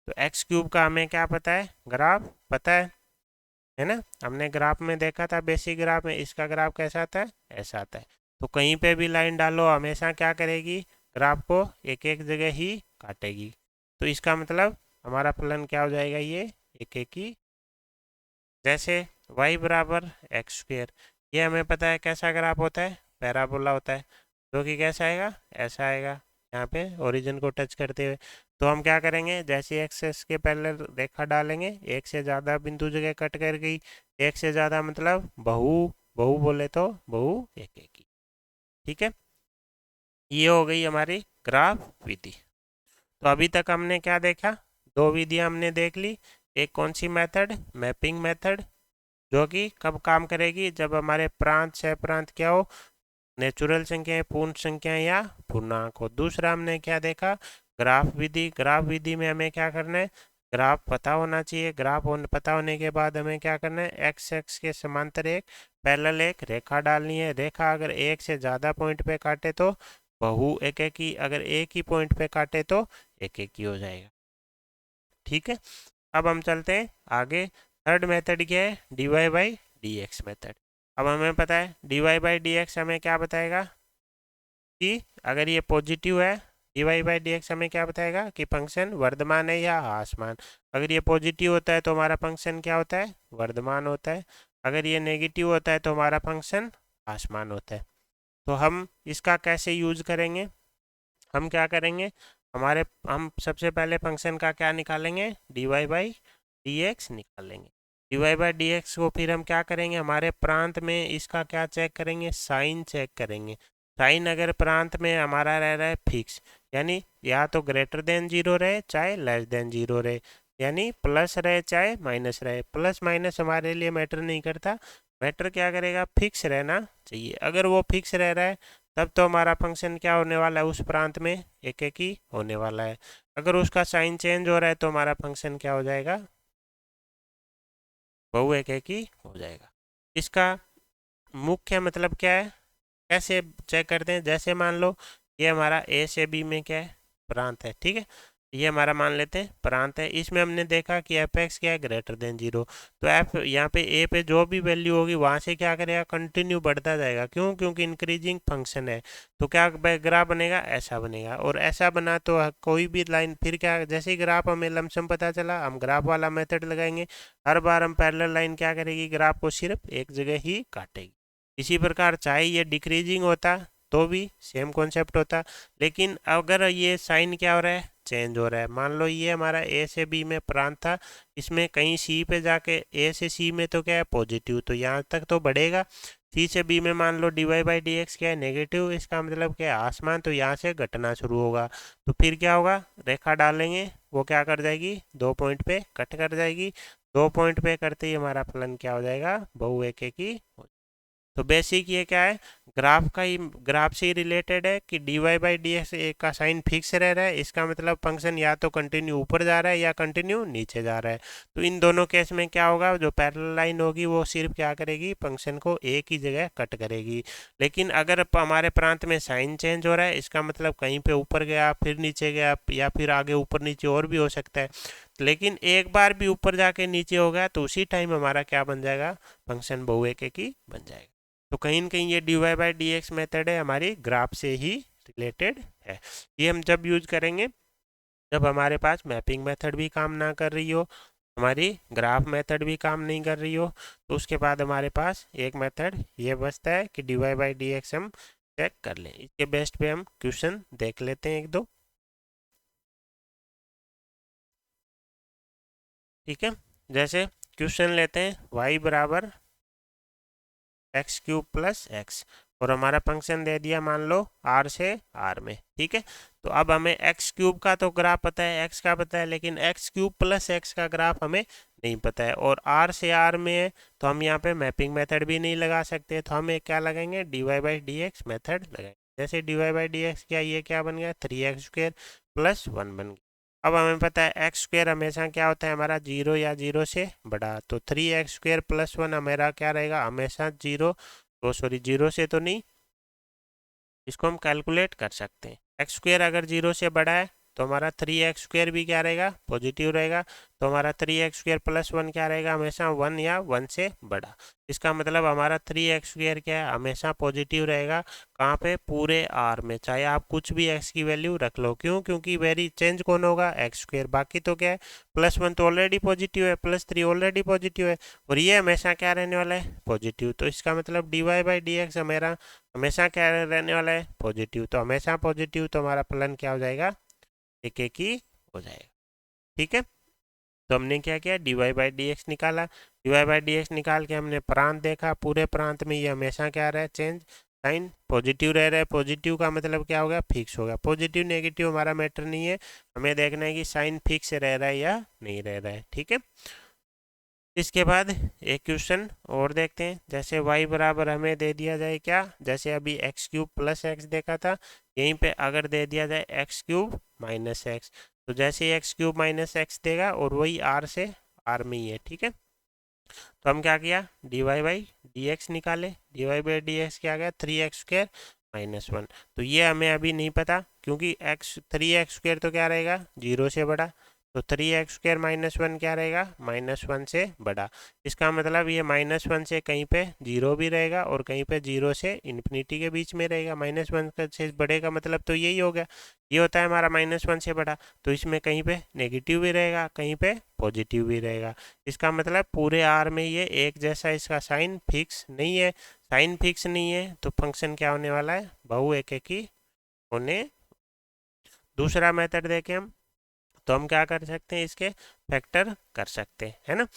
तो एक्स क्यूब का हमें क्या पता है, ग्राफ पता है ना। हमने ग्राफ में देखा था, बेसिक ग्राफ में इसका ग्राफ कैसा आता है, ऐसा आता है। तो कहीं पे भी लाइन डालो हमेशा क्या करेगी, ग्राफ को एक एक जगह ही काटेगी। तो इसका मतलब हमारा फलन क्या हो जाएगा, ये एक एक ही। जैसे y बराबर एक्स स्क्वेयर, ये हमें पता है कैसा ग्राफ होता है, पैराबोला होता है, जो कि कैसा आएगा, ऐसा आएगा, यहाँ पे ओरिजिन को टच करते हुए। तो हम क्या करेंगे, जैसे एक्सेस के पैरेलल रेखा डालेंगे, एक से ज़्यादा बिंदु जगह कट कर गई, एक से ज़्यादा मतलब बहु, बहु बोले तो बहु एक एक ही, ठीक है। ये हो गई हमारी ग्राफ विधि। तो अभी तक हमने क्या देखा, दो विधियां हमने देख ली। एक कौन सी मेथड, मैपिंग मेथड, जो कि कब काम करेगी, जब हमारे प्रांत सह प्रांत क्या हो, नेचुरल संख्याएं, पूर्ण संख्याएं या पूर्णांक हो। दूसरा हमने क्या देखा, ग्राफ विधि। ग्राफ विधि में हमें क्या करना है, ग्राफ पता होना चाहिए। ग्राफ पता होने के बाद हमें क्या करना है, एक्स एक्स के समांतर एक पैरेलल एक रेखा डालनी है। रेखा अगर एक से ज़्यादा पॉइंट पे काटे तो बहु एक एक ही, अगर एक ही पॉइंट पे काटे तो एक एक ही हो जाएगा, ठीक है। अब हम चलते हैं आगे। थर्ड मेथड क्या है, d Y by D x method. अब हमें पता है d Y by D x हमें क्या बताएगा कि अगर ये पॉजिटिव है, d Y by D x हमें क्या बताएगा कि फंक्शन वर्धमान है या ह्रासमान। अगर ये पॉजिटिव होता है तो हमारा फंक्शन क्या होता है, वर्धमान होता है। अगर ये नेगेटिव होता है तो हमारा फंक्शन ह्रासमान होता है। तो हम इसका कैसे यूज करेंगे, हम क्या करेंगे, हम सबसे पहले फंक्शन का क्या निकालेंगे, D Y by D X निकालेंगे। D Y by D X को फिर हम क्या करेंगे, हमारे प्रांत में इसका क्या चेक करेंगे, साइन चेक करेंगे। साइन अगर प्रांत में हमारा रह रहा है फिक्स, यानी या तो ग्रेटर देन जीरो रहे चाहे लेस देन जीरो रहे, यानी प्लस रहे चाहे माइनस रहे। प्लस माइनस हमारे लिए मैटर नहीं करता, मैटर क्या करेगा, फिक्स रहना चाहिए। अगर वो फिक्स रह रहा है तब तो हमारा फंक्शन क्या होने वाला है, उस प्रांत में एक एक ही होने वाला है। अगर उसका साइन चेंज हो रहा है तो हमारा फंक्शन क्या हो जाएगा, बहु एक एक ही हो जाएगा। इसका मुख्य मतलब क्या है, कैसे चेक करते हैं, जैसे मान लो ये हमारा ए से बी में क्या है, प्रांत है, ठीक है। ये हमारा मान लेते हैं प्रांत है। इसमें हमने देखा कि एफ एक्स क्या है, ग्रेटर देन जीरो। तो एफ यहाँ पे ए पे जो भी वैल्यू होगी वहाँ से क्या करेगा, कंटिन्यू बढ़ता जाएगा। क्यों? क्योंकि इंक्रीजिंग फंक्शन है। तो क्या ग्राफ बनेगा, ऐसा बनेगा। और ऐसा बना तो कोई भी लाइन फिर क्या, जैसे ही ग्राफ हमें लमसम पता चला, हम ग्राफ वाला मेथड लगाएंगे। हर बार हम पैरेलल लाइन क्या करेगी, ग्राफ को सिर्फ एक जगह ही काटेगी। इसी प्रकार चाहे ये डिक्रीजिंग होता तो भी सेम कॉन्सेप्ट होता, लेकिन अगर ये साइन क्या हो रहा है, चेंज हो रहा है। मान लो ये हमारा ए से बी में प्रांत था, इसमें कहीं सी पे जाके ए से सी में तो क्या है पॉजिटिव, तो यहाँ तक तो बढ़ेगा। सी से बी में मान लो D Y by D X क्या है, नेगेटिव, इसका मतलब क्या है, आसमान, तो यहाँ से घटना शुरू होगा। तो फिर क्या होगा, रेखा डालेंगे, वो क्या कर जाएगी, दो पॉइंट पे कट कर जाएगी। दो पॉइंट पे करते ही हमारा फलन क्या हो जाएगा, बहु एक एक ही। तो बेसिक ये क्या है, ग्राफ का ही, ग्राफ से ही रिलेटेड है कि d Y by D x का साइन फिक्स रह रहा है, इसका मतलब फंक्शन या तो कंटिन्यू ऊपर जा रहा है या कंटिन्यू नीचे जा रहा है। तो इन दोनों केस में क्या होगा, जो पैरेलल लाइन होगी वो सिर्फ क्या करेगी, फंक्शन को एक ही जगह कट करेगी। लेकिन अगर हमारे प्रांत में साइन चेंज हो रहा है, इसका मतलब कहीं पे ऊपर गया फिर नीचे गया, या फिर आगे ऊपर नीचे और भी हो सकता है। लेकिन एक बार भी ऊपर जाके नीचे हो गया तो उसी टाइम हमारा क्या बन जाएगा, फंक्शन बहुएकाकी बन जाएगा। तो कहीं न कहीं ये dy/dx मेथड है हमारी ग्राफ से ही रिलेटेड है। ये हम जब यूज करेंगे जब हमारे पास मैपिंग मेथड भी काम ना कर रही हो, हमारी ग्राफ मेथड भी काम नहीं कर रही हो, तो उसके बाद हमारे पास एक मेथड ये बचता है कि dy/dx हम चेक कर लें। इसके बेस्ट पे हम क्वेश्चन देख लेते हैं एक दो। ठीक है, जैसे क्वेश्चन लेते हैं y बराबर एक्स क्यूब प्लस एक्स, और हमारा फंक्शन दे दिया मान लो r से r में। ठीक है, तो अब हमें एक्स क्यूब का तो ग्राफ पता है, एक्स का पता है, लेकिन एक्स क्यूब प्लस एक्स का ग्राफ हमें नहीं पता है, और r से r में है तो हम यहाँ पे मैपिंग मेथड भी नहीं लगा सकते, तो हम एक क्या लगाएंगे, dy/dx मेथड लगाएंगे। जैसे dy/dx क्या, ये क्या बन गया, 3x² प्लस 1 बन गया। अब हमें पता है एक्स स्क्वेयर हमेशा क्या होता है हमारा, जीरो या जीरो से बड़ा, तो 3x² प्लस 1 हमारा क्या रहेगा, हमेशा जीरो, तो सॉरी जीरो से तो नहीं, इसको हम कैलकुलेट कर सकते हैं। एक्स स्क्वेयर अगर जीरो से बड़ा है तो हमारा 3x² भी क्या रहेगा, पॉजिटिव रहेगा, तो हमारा 3x² प्लस 1 क्या रहेगा, हमेशा 1 या 1 से बड़ा। इसका मतलब हमारा 3x² क्या है, हमेशा पॉजिटिव रहेगा, कहाँ पे, पूरे r में, चाहे आप कुछ भी x की वैल्यू रख लो। क्यों, क्योंकि वेरी चेंज कौन होगा, x², बाकी तो क्या है, +1 तो ऑलरेडी पॉजिटिव है, +3 ऑलरेडी पॉजिटिव है, और ये हमेशा क्या रहने वाला है, पॉजिटिव। तो इसका मतलब dy/dx हमारा हमेशा क्या रहने वाला है, पॉजिटिव। तो हमेशा पॉजिटिव, तो हमारा फलन क्या हो जाएगा, एक एक ही हो जाएगा। ठीक है, तो हमने क्या किया, dy/dx निकाला, dy/dx निकाल के हमने प्रांत देखा, पूरे प्रांत में ये हमेशा क्या रहा है, चेंज, साइन पॉजिटिव रह रहा है। पॉजिटिव का मतलब क्या हो गया, फिक्स हो गया। पॉजिटिव नेगेटिव हमारा मैटर नहीं है, हमें देखना है कि साइन फिक्स रह रहा है या नहीं रह रहा है। ठीक है, इसके बाद एक क्वेश्चन और देखते हैं। जैसे y बराबर हमें दे दिया जाए क्या, जैसे अभी एक्स क्यूब प्लस एक्स देखा था, यहीं पे अगर दे दिया जाए एक्स क्यूब माइनस एक्स, तो जैसे ही एक्स क्यूब माइनस एक्स देगा और वही r से r में ही है। ठीक है, तो हम क्या किया, dy/dx निकाले, dy/dx क्या आ गया, 3x² माइनस 1, तो ये हमें अभी नहीं पता, क्योंकि 3x² तो क्या रहेगा, जीरो से बड़ा, तो 3x² माइनस 1 क्या रहेगा, -1 से बड़ा। इसका मतलब ये -1 से कहीं पे जीरो भी रहेगा और कहीं पे जीरो से इन्फिनिटी के बीच में रहेगा। -1 से बड़े का मतलब तो यही हो गया, ये होता है हमारा -1 से बड़ा, तो इसमें कहीं पे नेगेटिव भी रहेगा, कहीं पे पॉजिटिव भी रहेगा। इसका मतलब पूरे आर में ये एक जैसा, इसका साइन फिक्स नहीं है। साइन फिक्स नहीं है तो फंक्शन क्या होने वाला है, बहुएकाकी होने। दूसरा मेथड देखें हम, तो हम क्या कर सकते हैं, इसके फैक्टर कर सकते हैं, है ना।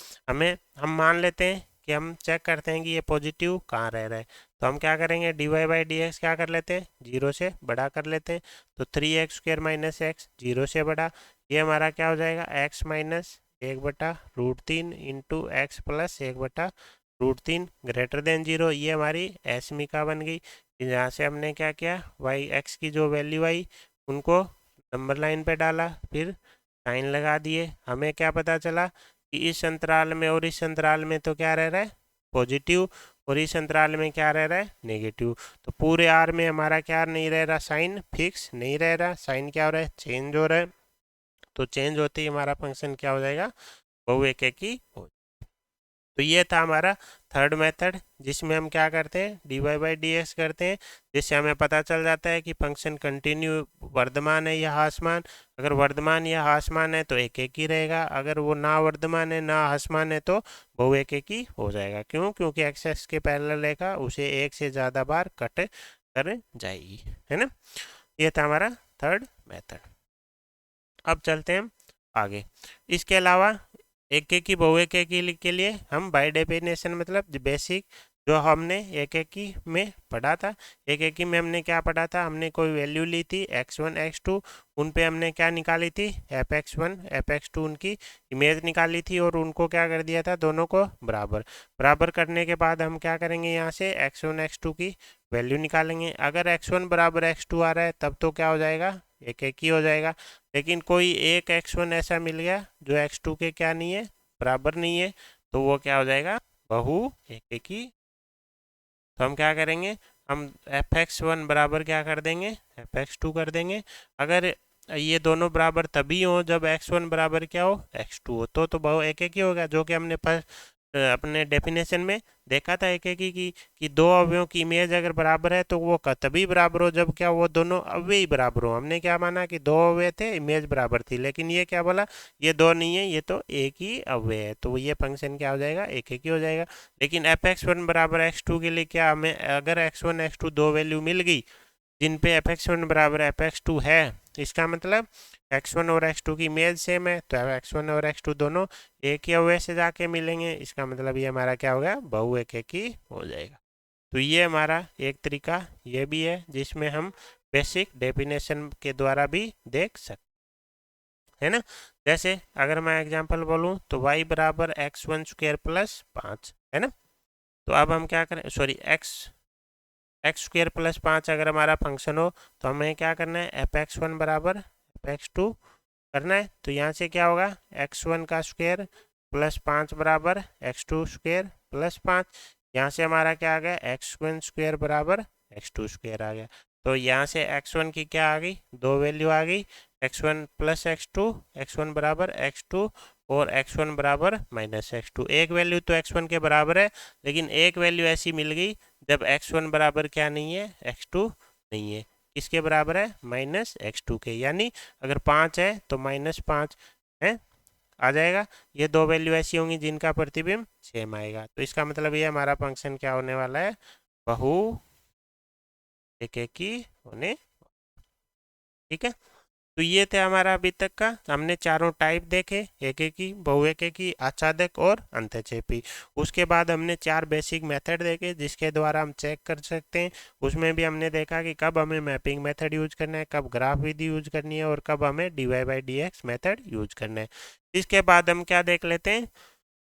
हम मान लेते हैं कि हम चेक करते हैं कि ये पॉजिटिव कहाँ रह रहा है, तो हम क्या करेंगे, dy/dx क्या कर लेते हैं, जीरो से बड़ा कर लेते हैं, तो 3x² माइनस एक्स जीरो से बड़ा, ये हमारा क्या हो जाएगा, x minus 1/√3 into x plus 1/√3 greater than zero, ये हमारी एसमिका बन गई। यहाँ से हमने क्या किया, x की जो वैल्यू आई उनको नंबर लाइन पे डाला, फिर साइन लगा दिए। हमें क्या पता चला कि इस अंतराल में और इस अंतराल में तो क्या रह रहा है, पॉजिटिव, और इस अंतराल में क्या रह रहा है, नेगेटिव। तो पूरे आर में हमारा क्या नहीं रह रहा, साइन फिक्स नहीं रह रहा, साइन क्या हो रहा है, चेंज हो रहा है। तो चेंज होते ही हमारा फंक्शन क्या हो जाएगा, बहुएकाकी हो। तो ये था हमारा थर्ड मेथड, जिसमें हम क्या करते हैं, dy/dx करते हैं, जिससे हमें पता चल जाता है कि फंक्शन कंटिन्यू वर्धमान है या ह्रासमान। अगर वर्धमान या ह्रासमान है तो एक एक ही रहेगा, अगर वो ना वर्धमान है ना ह्रासमान है तो बहुएकाकी हो जाएगा। क्यों, क्योंकि एक्स के पैरेलल रेखा उसे एक से ज़्यादा बार कट कर जाएगी, है ना। ये था हमारा थर्ड मेथड। अब चलते हैं आगे। इसके अलावा एक एक की बहुएकाकी के लिए हम बाय डेफिनेशन, मतलब बेसिक जो हमने एक एक की में पढ़ा था, एक एक की में हमने क्या पढ़ा था, हमने कोई वैल्यू ली थी x1 x2, उन पे हमने क्या निकाली थी, fx1 fx2, उनकी इमेज निकाली थी और उनको क्या कर दिया था, दोनों को बराबर। बराबर करने के बाद हम क्या करेंगे, यहाँ से x1 x2 की वैल्यू निकालेंगे। अगर x1 बराबर x2 आ रहा है तब तो क्या हो जाएगा, एक एक ही हो जाएगा। लेकिन कोई एक x1 ऐसा मिल गया जो x2 के क्या नहीं है, बराबर नहीं है, तो वो क्या हो जाएगा, बहुएकाकी। तो हम क्या करेंगे, हम fx1 बराबर क्या कर देंगे, fx2 कर देंगे। अगर ये दोनों बराबर तभी हो जब x1 बराबर क्या हो, x2 हो, तो बहु एक एक ही होगा, जो कि हमने अपने डेफिनेशन में देखा था एक एक ही कि दो अवयवों की इमेज अगर बराबर है तो वो तभी बराबर हो जब क्या वो दोनों अवयव ही बराबर हो। हमने क्या माना कि दो अवयव थे, इमेज बराबर थी, लेकिन ये क्या बोला, ये दो नहीं है, ये तो एक ही अवयव है, तो ये फंक्शन क्या हो जाएगा, एक एक ही हो जाएगा। लेकिन एफ एक्स वन बराबर एक्स टू के लिए क्या, हमें अगर एक्स वन एक्स टू दो वैल्यू मिल गई जिन पे एफ एक्स वन बराबर एफ एक्स टू है, इसका मतलब एक्स वन और एक्स टू की इमेज सेम है, तो एक्स वन और एक्स टू दोनों एक ही अवयव से जाके मिलेंगे, इसका मतलब ये हमारा क्या होगा, बहु एक एक ही हो जाएगा। तो ये हमारा एक तरीका ये भी है जिसमें हम बेसिक डेफिनेशन के द्वारा भी देख सकते है ना। जैसे अगर मैं एग्जांपल बोलूँ तो y बराबर एक्स वन स्क्वेयर प्लस 5 है ना। तो अब हम क्या करें, सॉरी एक्स स्क्वेयर प्लस 5 अगर हमारा फंक्शन हो तो हमें क्या करना है, एफ एक्स वन बराबर एफ एक्स टू करना है। तो यहाँ से क्या होगा, एक्स वन का स्क्वेयर प्लस 5 बराबर एक्स टू स्क्वेयर प्लस 5। यहाँ से हमारा क्या आ गया, एक्स वन स्क्वेयर बराबर एक्स टू स्क्वेयर आ गया। तो यहाँ से एक्स वन की क्या आ गई, दो वैल्यू आ गई, x one plus x one बराबर एक्स टू और एक्स वन बराबर माइनस एक्स टू। एक वैल्यू तो एक्स वन के बराबर है, लेकिन एक वैल्यू ऐसी मिल गई जब एक्स वन बराबर क्या नहीं है, एक्स टू नहीं है। किसके बराबर है, माइनस एक्स टू के, यानी अगर 5 है तो माइनस 5 है आ जाएगा। ये दो वैल्यू ऐसी होंगी जिनका प्रतिबिंब सेम आएगा, तो इसका मतलब ये हमारा फंक्शन क्या होने वाला है, बहु एक एक ही होने। ठीक है, तो ये थे हमारा अभी तक का, हमने चारों टाइप देखे, एक एक ही, बहु एक एक ही, आच्छादक और अंतःक्षेपी। उसके बाद हमने चार बेसिक मेथड देखे जिसके द्वारा हम चेक कर सकते हैं। उसमें भी हमने देखा कि कब हमें मैपिंग मेथड यूज करना है, कब ग्राफ विधि यूज करनी है और कब हमें dy by D x method use करना है। इसके बाद हम क्या देख लेते हैं,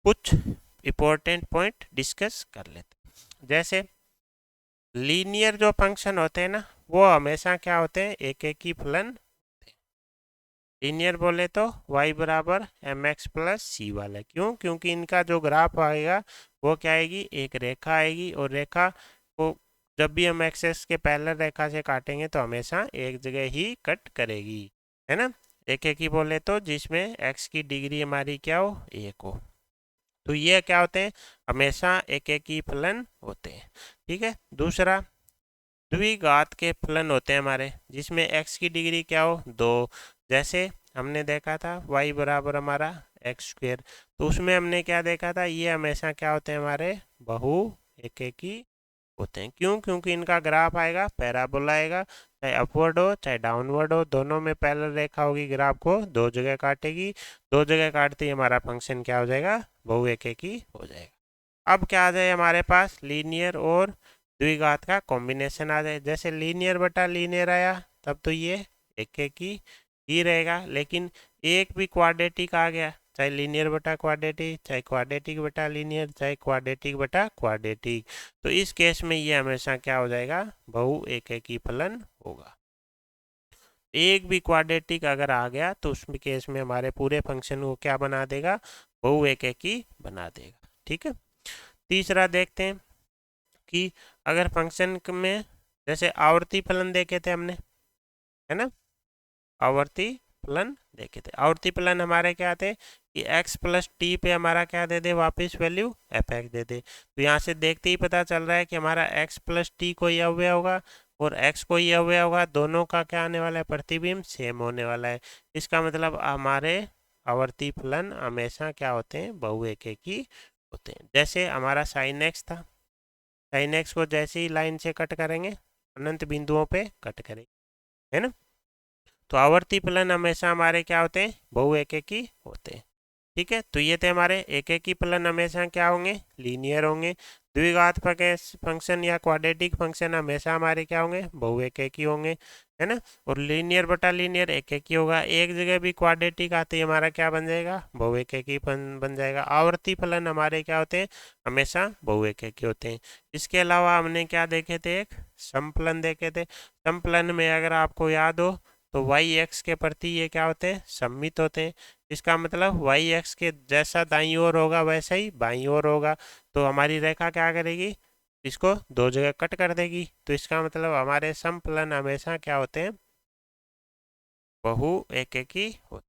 कुछ इंपॉर्टेंट पॉइंट डिस्कस कर लेते हैं। जैसे लीनियर जो फंक्शन होते हैं ना, वो हमेशा क्या होते हैं, एक एक ही फलन। लीनियर बोले तो y बराबर एम एक्स प्लस सी वाला, क्यों, क्योंकि इनका जो ग्राफ आएगा वो क्या आएगी, एक रेखा आएगी, और रेखा को जब भी हम एक्सेस के पैरेलल रेखा से काटेंगे तो हमेशा एक जगह ही कट करेगी, है ना। एक एक ही बोले तो जिसमें x की डिग्री हमारी क्या हो, एक हो। तो ये क्या होते हैं, हमेशा एक एक ही फलन होते हैं। ठीक है, दूसरा द्विघात के फलन होते हैं हमारे, जिसमें x की डिग्री क्या हो, दो। जैसे हमने देखा था y बराबर हमारा एक्स स्क्वेयर, तो उसमें हमने क्या देखा था, ये हमेशा क्या होते हैं हमारे, बहु एक एक ही होते हैं। क्यों, क्योंकि इनका ग्राफ आएगा पैराबोला आएगा, चाहे अपवर्ड हो चाहे डाउनवर्ड हो, दोनों में पैरेलल रेखा होगी, ग्राफ को दो जगह काटेगी, दो जगह काटते ही हमारा फंक्शन क्या हो जाएगा, बहु एक एक ही हो जाएगा। अब क्या आ जाए हमारे पास, लीनियर और द्विघात का कॉम्बिनेशन आ जाए। जैसे लीनियर बटा लीनियर आया तब तो ये एक एक ही रहेगा, लेकिन एक भी क्वाड्रेटिक आ गया, चाहे लीनियर बटा क्वाड्रेटिक, चाहे क्वाड्रेटिक बटा लीनियर, चाहे क्वाड्रेटिक बटा क्वाड्रेटिक, तो इस केस में ये हमेशा क्या हो जाएगा, बहु एक एक ही फलन होगा। एक भी क्वाड्रेटिक अगर आ गया तो उस केस में हमारे पूरे फंक्शन को क्या बना देगा, बहु एक एक ही बना देगा। ठीक है, तीसरा देखते हैं कि अगर फंक्शन में जैसे आवर्ती फलन देखे थे हमने, है ना, आवर्ती फलन देखे थे। आवर्ती फलन हमारे क्या थे कि x प्लस टी पे हमारा क्या दे दे, वापस वैल्यू एफ एक्स दे दे। तो यहाँ से देखते ही पता चल रहा है कि हमारा x प्लस टी कोई अवयव होगा और x कोई अवयव होगा, दोनों का क्या आने वाला है, प्रतिबिंब सेम होने वाला है। इसका मतलब हमारे आवर्ती फलन हमेशा क्या होते हैं, बहु एक एक ही होते हैं। जैसे हमारा साइन एक्स था, साइन एक्स को जैसे ही लाइन से कट करेंगे अनंत बिंदुओं पे कट करेंगे, है ना। तो आवर्ती फलन हमेशा हमारे क्या होते हैं, बहु एक एक ही होते हैं। ठीक है, तो ये थे हमारे एक एक ही फलन हमेशा क्या होंगे, लीनियर होंगे। द्विघात फंक्शन या क्वाड्रेटिक फंक्शन हमेशा हमारे क्या होंगे, बहु एक एक ही होंगे, है ना। और लीनियर बटा लीनियर एक एक ही होगा, एक जगह भी क्वाड्रेटिक आते ही हमारा क्या बन जाएगा, बहु एक एक ही बन जाएगा। आवर्ती फलन हमारे क्या होते हैं, हमेशा बहु एक एक ही होते हैं। इसके अलावा हमने क्या देखे थे, एक समफलन देखे थे। समफलन में अगर आपको याद हो तो वाई एक्स के प्रति ये क्या होते हैं, सममित होते हैं। इसका मतलब वाई एक्स के जैसा दाईं ओर होगा वैसा ही बाईं ओर होगा, तो हमारी रेखा क्या करेगी, इसको दो जगह कट कर देगी। तो इसका मतलब हमारे समफलन हमेशा क्या होते हैं, बहु एकेकी होते।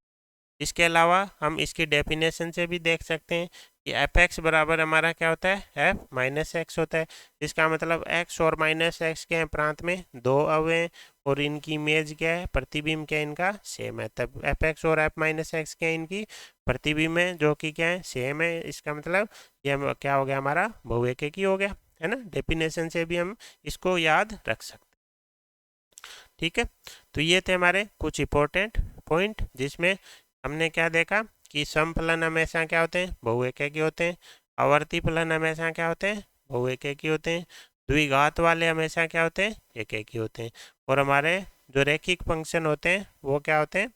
इसके अलावा हम इसकी डेफिनेशन से भी देख सकते हैं कि एफ एक्स बराबर हमारा क्या होता है, एफ माइनस एक्स होता है। इसका मतलब एक्स और माइनस एक्स के हैं प्रांत में दो अवयव हैं और इनकी इमेज क्या है, प्रतिबिंब क्या है इनका सेम है, तब एफ एक्स और एफ माइनस एक्स क्या है इनकी प्रतिबिंब है जो कि क्या है सेम है। इसका मतलब ये क्या हो गया हमारा बहुएकेकी हो गया, है ना। डेफिनेशन से भी हम इसको याद रख सकते हैं। ठीक है, तो ये थे हमारे कुछ इंपॉर्टेंट पॉइंट जिसमें हमने क्या देखा कि सम फलन हमेशा क्या होते हैं, बहुएकेकी होते हैं। आवर्ती फलन हमेशा क्या होते हैं, बहुएकेकी होते हैं। द्विघात वाले हमेशा क्या होते हैं, एकेकी होते हैं। और हमारे जो रैखिक फंक्शन होते हैं वो क्या होते हैं,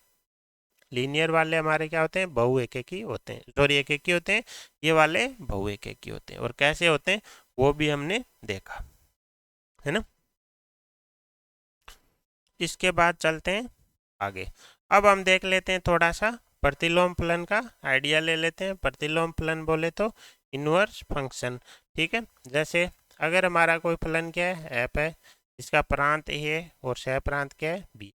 लीनियर वाले हमारे क्या होते हैं, बहुएकेकी होते हैं, सॉरी एकेकी होते हैं। ये वाले बहुएकेकी होते हैं। और कैसे होते हैं वो भी हमने देखा, है ना। इसके बाद चलते हैं आगे। अब हम देख लेते हैं थोड़ा सा प्रतिलोम फलन का आइडिया ले लेते हैं। प्रतिलोम फलन बोले तो इनवर्स फंक्शन। ठीक है, जैसे अगर हमारा कोई फलन क्या है, एफ है, इसका प्रांत ए है और सह प्रांत क्या है, बी,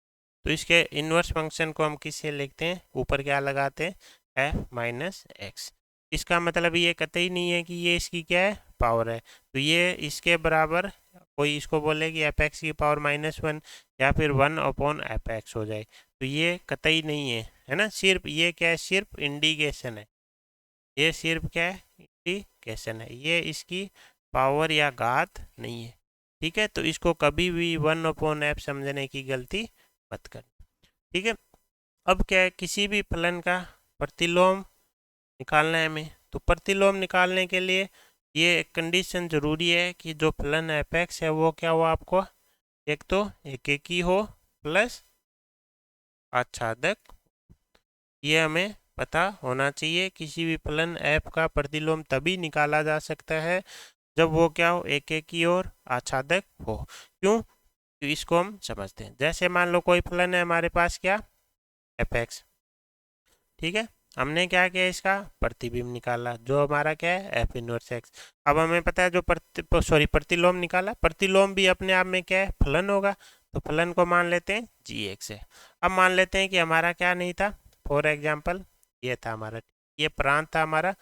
तो इसके इनवर्स फंक्शन को हम किससे लिखते हैं, ऊपर क्या लगाते हैं, एफ माइनस एक्स। इसका मतलब ये कतई नहीं है कि ये इसकी क्या है, पावर है। तो ये इसके बराबर कोई इसको बोले कि एफ एक्स की पावर -1 या फिर 1/f(x) हो जाए, तो ये कतई नहीं है ना। सिर्फ ये क्या है, सिर्फ इंडिकेशन है। ये सिर्फ क्या है, इंडिकेशन है, ये इसकी पावर या घात नहीं है। ठीक है, तो इसको कभी भी 1/f समझने की गलती मत कर। ठीक है, अब क्या है, किसी भी फलन का प्रतिलोम निकालना है हमें, तो प्रतिलोम निकालने के लिए ये कंडीशन जरूरी है कि जो फलन एफ एक्स है वो क्या हो, आपको एक तो एकेकी हो प्लस आच्छादक, ये हमें पता होना चाहिए। किसी भी फलन f का प्रतिलोम तभी निकाला जा सकता है जब वो क्या हो, एकेकी और आच्छादक हो। क्यों, तो इसको हम समझते हैं। जैसे मान लो कोई फलन है हमारे पास क्या, एफ एक्स, ठीक है, हमने क्या किया, इसका प्रतिबिंब निकाला जो हमारा क्या है, एफ इनवर्स एक्स। अब हमें पता है जो प्रतिलोम निकाला, प्रतिलोम भी अपने आप में क्या है, फलन होगा। तो फलन को मान लेते हैं जी एक्स है। अब मान लेते हैं कि हमारा क्या नहीं था, फॉर एग्जाम्पल ये था हमारा, ये प्रांत था हमारा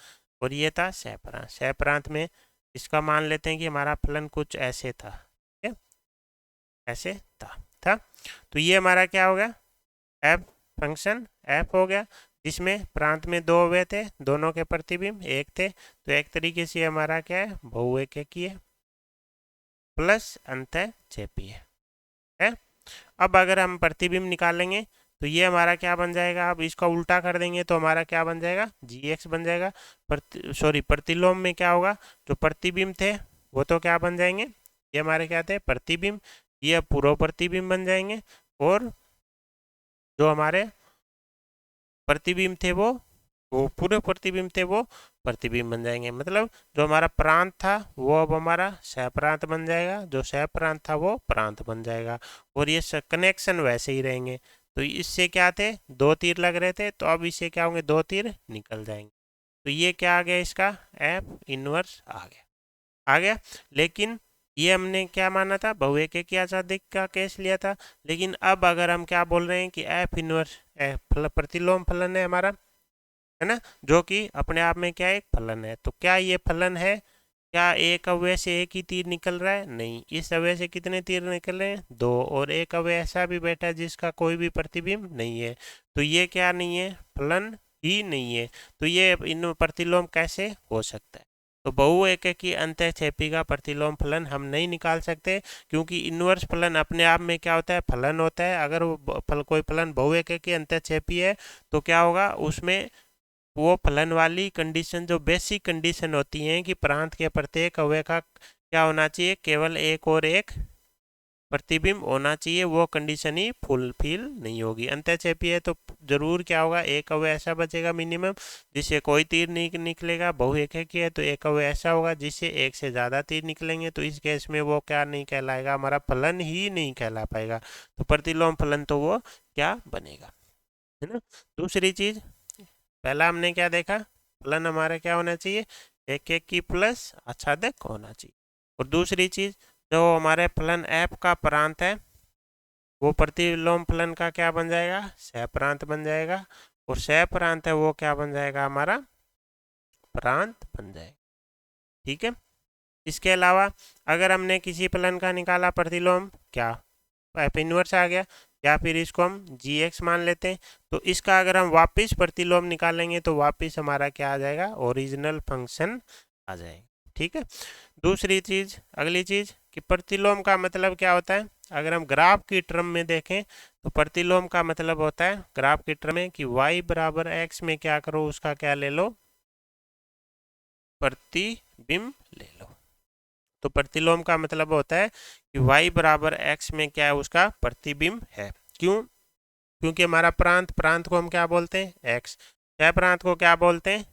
और ये था सह प्रांत। सह प्रांत में इसका मान लेते हैं कि हमारा फलन कुछ ऐसे था, ठीक है, ऐसे था। तो ये हमारा क्या हो गया, एफ फंक्शन एफ हो गया, जिसमें प्रांत में दो अवयव थे, दोनों के प्रतिबिंब एक थे। तो एक तरीके से हमारा क्या है, बहुएकेकी है प्लस अंतःक्षेपी है। अब अगर हम प्रतिबिंब निकालेंगे तो ये हमारा क्या बन जाएगा, अब इसका उल्टा कर देंगे तो हमारा क्या बन जाएगा, जी एक्स बन जाएगा। प्रतिलोम में क्या होगा, जो प्रतिबिंब थे वो तो क्या बन जाएंगे, ये हमारे क्या थे, प्रतिबिंब, ये पूर्व प्रतिबिंब बन जाएंगे। और जो हमारे प्रतिबिंब थे वो पूरे प्रतिबिंब थे वो प्रतिबिंब बन जाएंगे। मतलब जो हमारा प्रांत था वो अब हमारा सह प्रांत बन जाएगा, जो सह प्रांत था वो प्रांत बन जाएगा। और ये कनेक्शन वैसे ही रहेंगे। तो इससे क्या थे, दो तीर लग रहे थे, तो अब इससे क्या होंगे, दो तीर निकल जाएंगे। तो ये क्या आ गया, इसका एफ इनवर्स आ गया। लेकिन ये हमने क्या माना था, बहुएकेकी आच्छादित का केस लिया था। लेकिन अब अगर हम क्या बोल रहे हैं कि एफ इनवर्स प्रतिलोम फलन है हमारा, है ना, जो कि अपने आप में क्या है, एक फलन है। तो क्या ये फलन है, क्या एक अवयव से एक ही तीर निकल रहा है, नहीं, इस अवयव से कितने तीर निकल रहे हैं, दो। और एक अवयव ऐसा भी बैठा है जिसका कोई भी प्रतिबिंब नहीं है। तो ये क्या नहीं है, फलन ही नहीं है। तो ये इन प्रतिलोम कैसे हो सकता है, तो बहुएकेकी अंतःक्षेपी का प्रतिलोम फलन हम नहीं निकाल सकते, क्योंकि इनवर्स फलन अपने आप में क्या होता है, फलन होता है। अगर वो कोई फलन बहुएकेकी अंतःक्षेपी है तो क्या होगा, उसमें वो फलन वाली कंडीशन, जो बेसिक कंडीशन होती हैं कि प्रांत के प्रत्येक अवयव का क्या होना चाहिए, केवल एक और एक प्रतिबिंब होना चाहिए, वो कंडीशन ही फुलफिल नहीं होगी। अंतःक्षेपी है तो जरूर क्या होगा, एक अवयव ऐसा बचेगा मिनिमम जिससे कोई तीर नहीं निकलेगा। बहुएकेकी है तो एक अवयव ऐसा होगा जिससे एक से ज़्यादा तीर निकलेंगे। तो इस केस में वो क्या नहीं कहलाएगा, हमारा फलन ही नहीं कहला पाएगा। तो प्रतिलोम फलन तो वो क्या बनेगा, है ना। दूसरी चीज, पहला हमने क्या देखा, फलन हमारा क्या होना चाहिए, एकेकी प्लस आच्छादक होना चाहिए। और दूसरी चीज, जो हमारे फलन एफ का प्रांत है वो प्रतिलोम फलन का क्या बन जाएगा, सहप्रांत बन जाएगा, और सहप्रांत है वो क्या बन जाएगा, हमारा प्रांत बन जाएगा। ठीक है। इसके अलावा अगर हमने किसी फलन का निकाला प्रतिलोम, क्या एफ इनवर्स आ गया, या फिर इसको हम जी एक्स मान लेते हैं, तो इसका अगर हम वापस प्रतिलोम निकालेंगे तो वापस हमारा क्या आ जाएगा, ओरिजिनल फंक्शन आ जाएगा। ठीक है। दूसरी चीज, अगली चीज कि प्रतिलोम का मतलब क्या होता है, अगर हम ग्राफ की टर्म में देखें तो प्रतिलोम का मतलब होता है ग्राफ की टर्म में कि y बराबर x में क्या करो, उसका क्या ले लो, प्रतिबिंब ले लो। तो प्रतिलोम का मतलब होता है कि y बराबर x में क्या है, उसका प्रतिबिंब है। क्यों? क्योंकि हमारा प्रांत, प्रांत को हम क्या बोलते हैं, x, सह प्रांत को क्या बोलते हैं,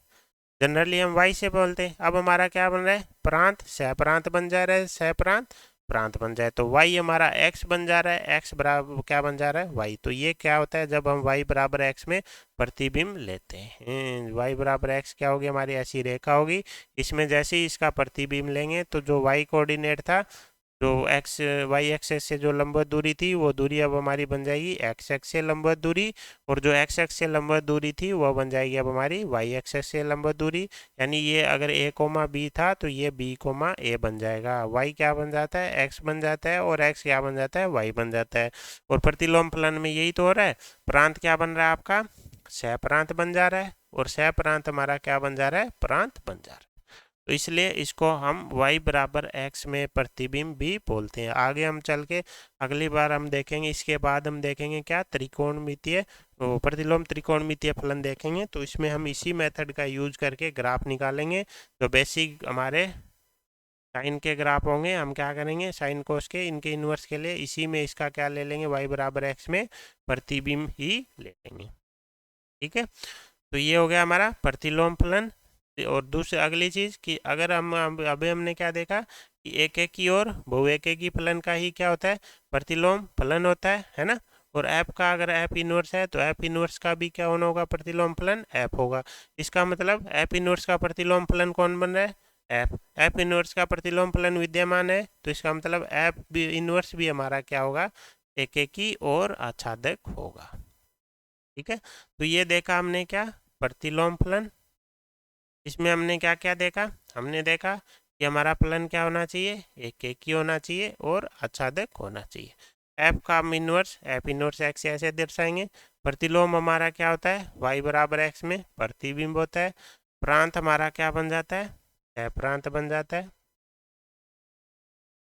जनरली हम y से बोलते हैं। अब हमारा क्या बन रहा है, प्रांत सह प्रांत बन जा रहा है, सह प्रांत प्रांत बन जाए तो y हमारा x बन जा रहा है, x बराबर क्या बन जा रहा है, y। तो ये क्या होता है, जब हम y बराबर x में प्रतिबिंब लेते हैं, y बराबर x क्या होगी, हमारी ऐसी रेखा होगी, इसमें जैसे ही इसका प्रतिबिंब लेंगे तो जो y कोऑर्डिनेट था, जो एक्स वाई एक्सेस से जो लंबवत दूरी थी, वो दूरी अब हमारी बन जाएगी एक्स एक्स से लंबवत दूरी, और जो एक्स एक्स से लंबवत दूरी थी वो बन जाएगी अब हमारी वाई एक्सेस से लंबवत दूरी। यानी ये अगर a कोमा बी था तो ये b कोमा a बन जाएगा, y क्या बन जाता है, x बन जाता है, और x क्या बन जाता है, y बन जाता है। और प्रतिलोम फलन में यही तो हो रहा है, प्रांत क्या बन रहा है आपका, सह प्रांत बन जा रहा है, और सह प्रांत हमारा क्या बन जा रहा है, प्रांत बन जा रहा है। तो इसलिए इसको हम y बराबर x में प्रतिबिंब भी बोलते हैं। आगे हम चल के अगली बार हम देखेंगे, इसके बाद हम देखेंगे क्या, त्रिकोणमितीय प्रतिलोम त्रिकोणमितीय फलन देखेंगे। तो इसमें हम इसी मेथड का यूज करके ग्राफ निकालेंगे। तो बेसिक हमारे साइन के ग्राफ होंगे, हम क्या करेंगे, साइन कोस के इनके इन्वर्स के लिए इसी में इसका क्या ले लेंगे, y बराबर x में प्रतिबिंब ही ले लेंगे। ठीक है। तो ये हो गया हमारा प्रतिलोम फलन। और दूसरी अगली चीज कि अगर हम अभी हमने क्या देखा कि एक एक की और बहु की फलन का ही क्या होता है, प्रतिलोम फलन होता है ना। और एफ का अगर एफ इनवर्स है तो एफ इनवर्स का भी क्या होना होगा, प्रतिलोम फलन एफ होगा। इसका मतलब एफ इनवर्स का प्रतिलोम फलन कौन बन रहा है, एफ। एफ इनवर्स का प्रतिलोम फलन विद्यमान है, तो इसका मतलब एफ भी इनवर्स भी हमारा क्या होगा, एक की और आच्छादक होगा। ठीक है। तो ये देखा हमने क्या, प्रतिलोम फलन। इसमें हमने क्या क्या देखा, हमने देखा कि हमारा फलन क्या होना चाहिए, एक ही होना चाहिए और आच्छादक होना चाहिए। एफ का हम इनवर्स, एफ इनवर्स एक्स ऐसे दर्शाएंगे। प्रतिलोम हमारा क्या होता है, वाई बराबर एक्स में प्रतिबिंब होता है। प्रांत हमारा क्या बन जाता है, सह प्रांत बन जाता है।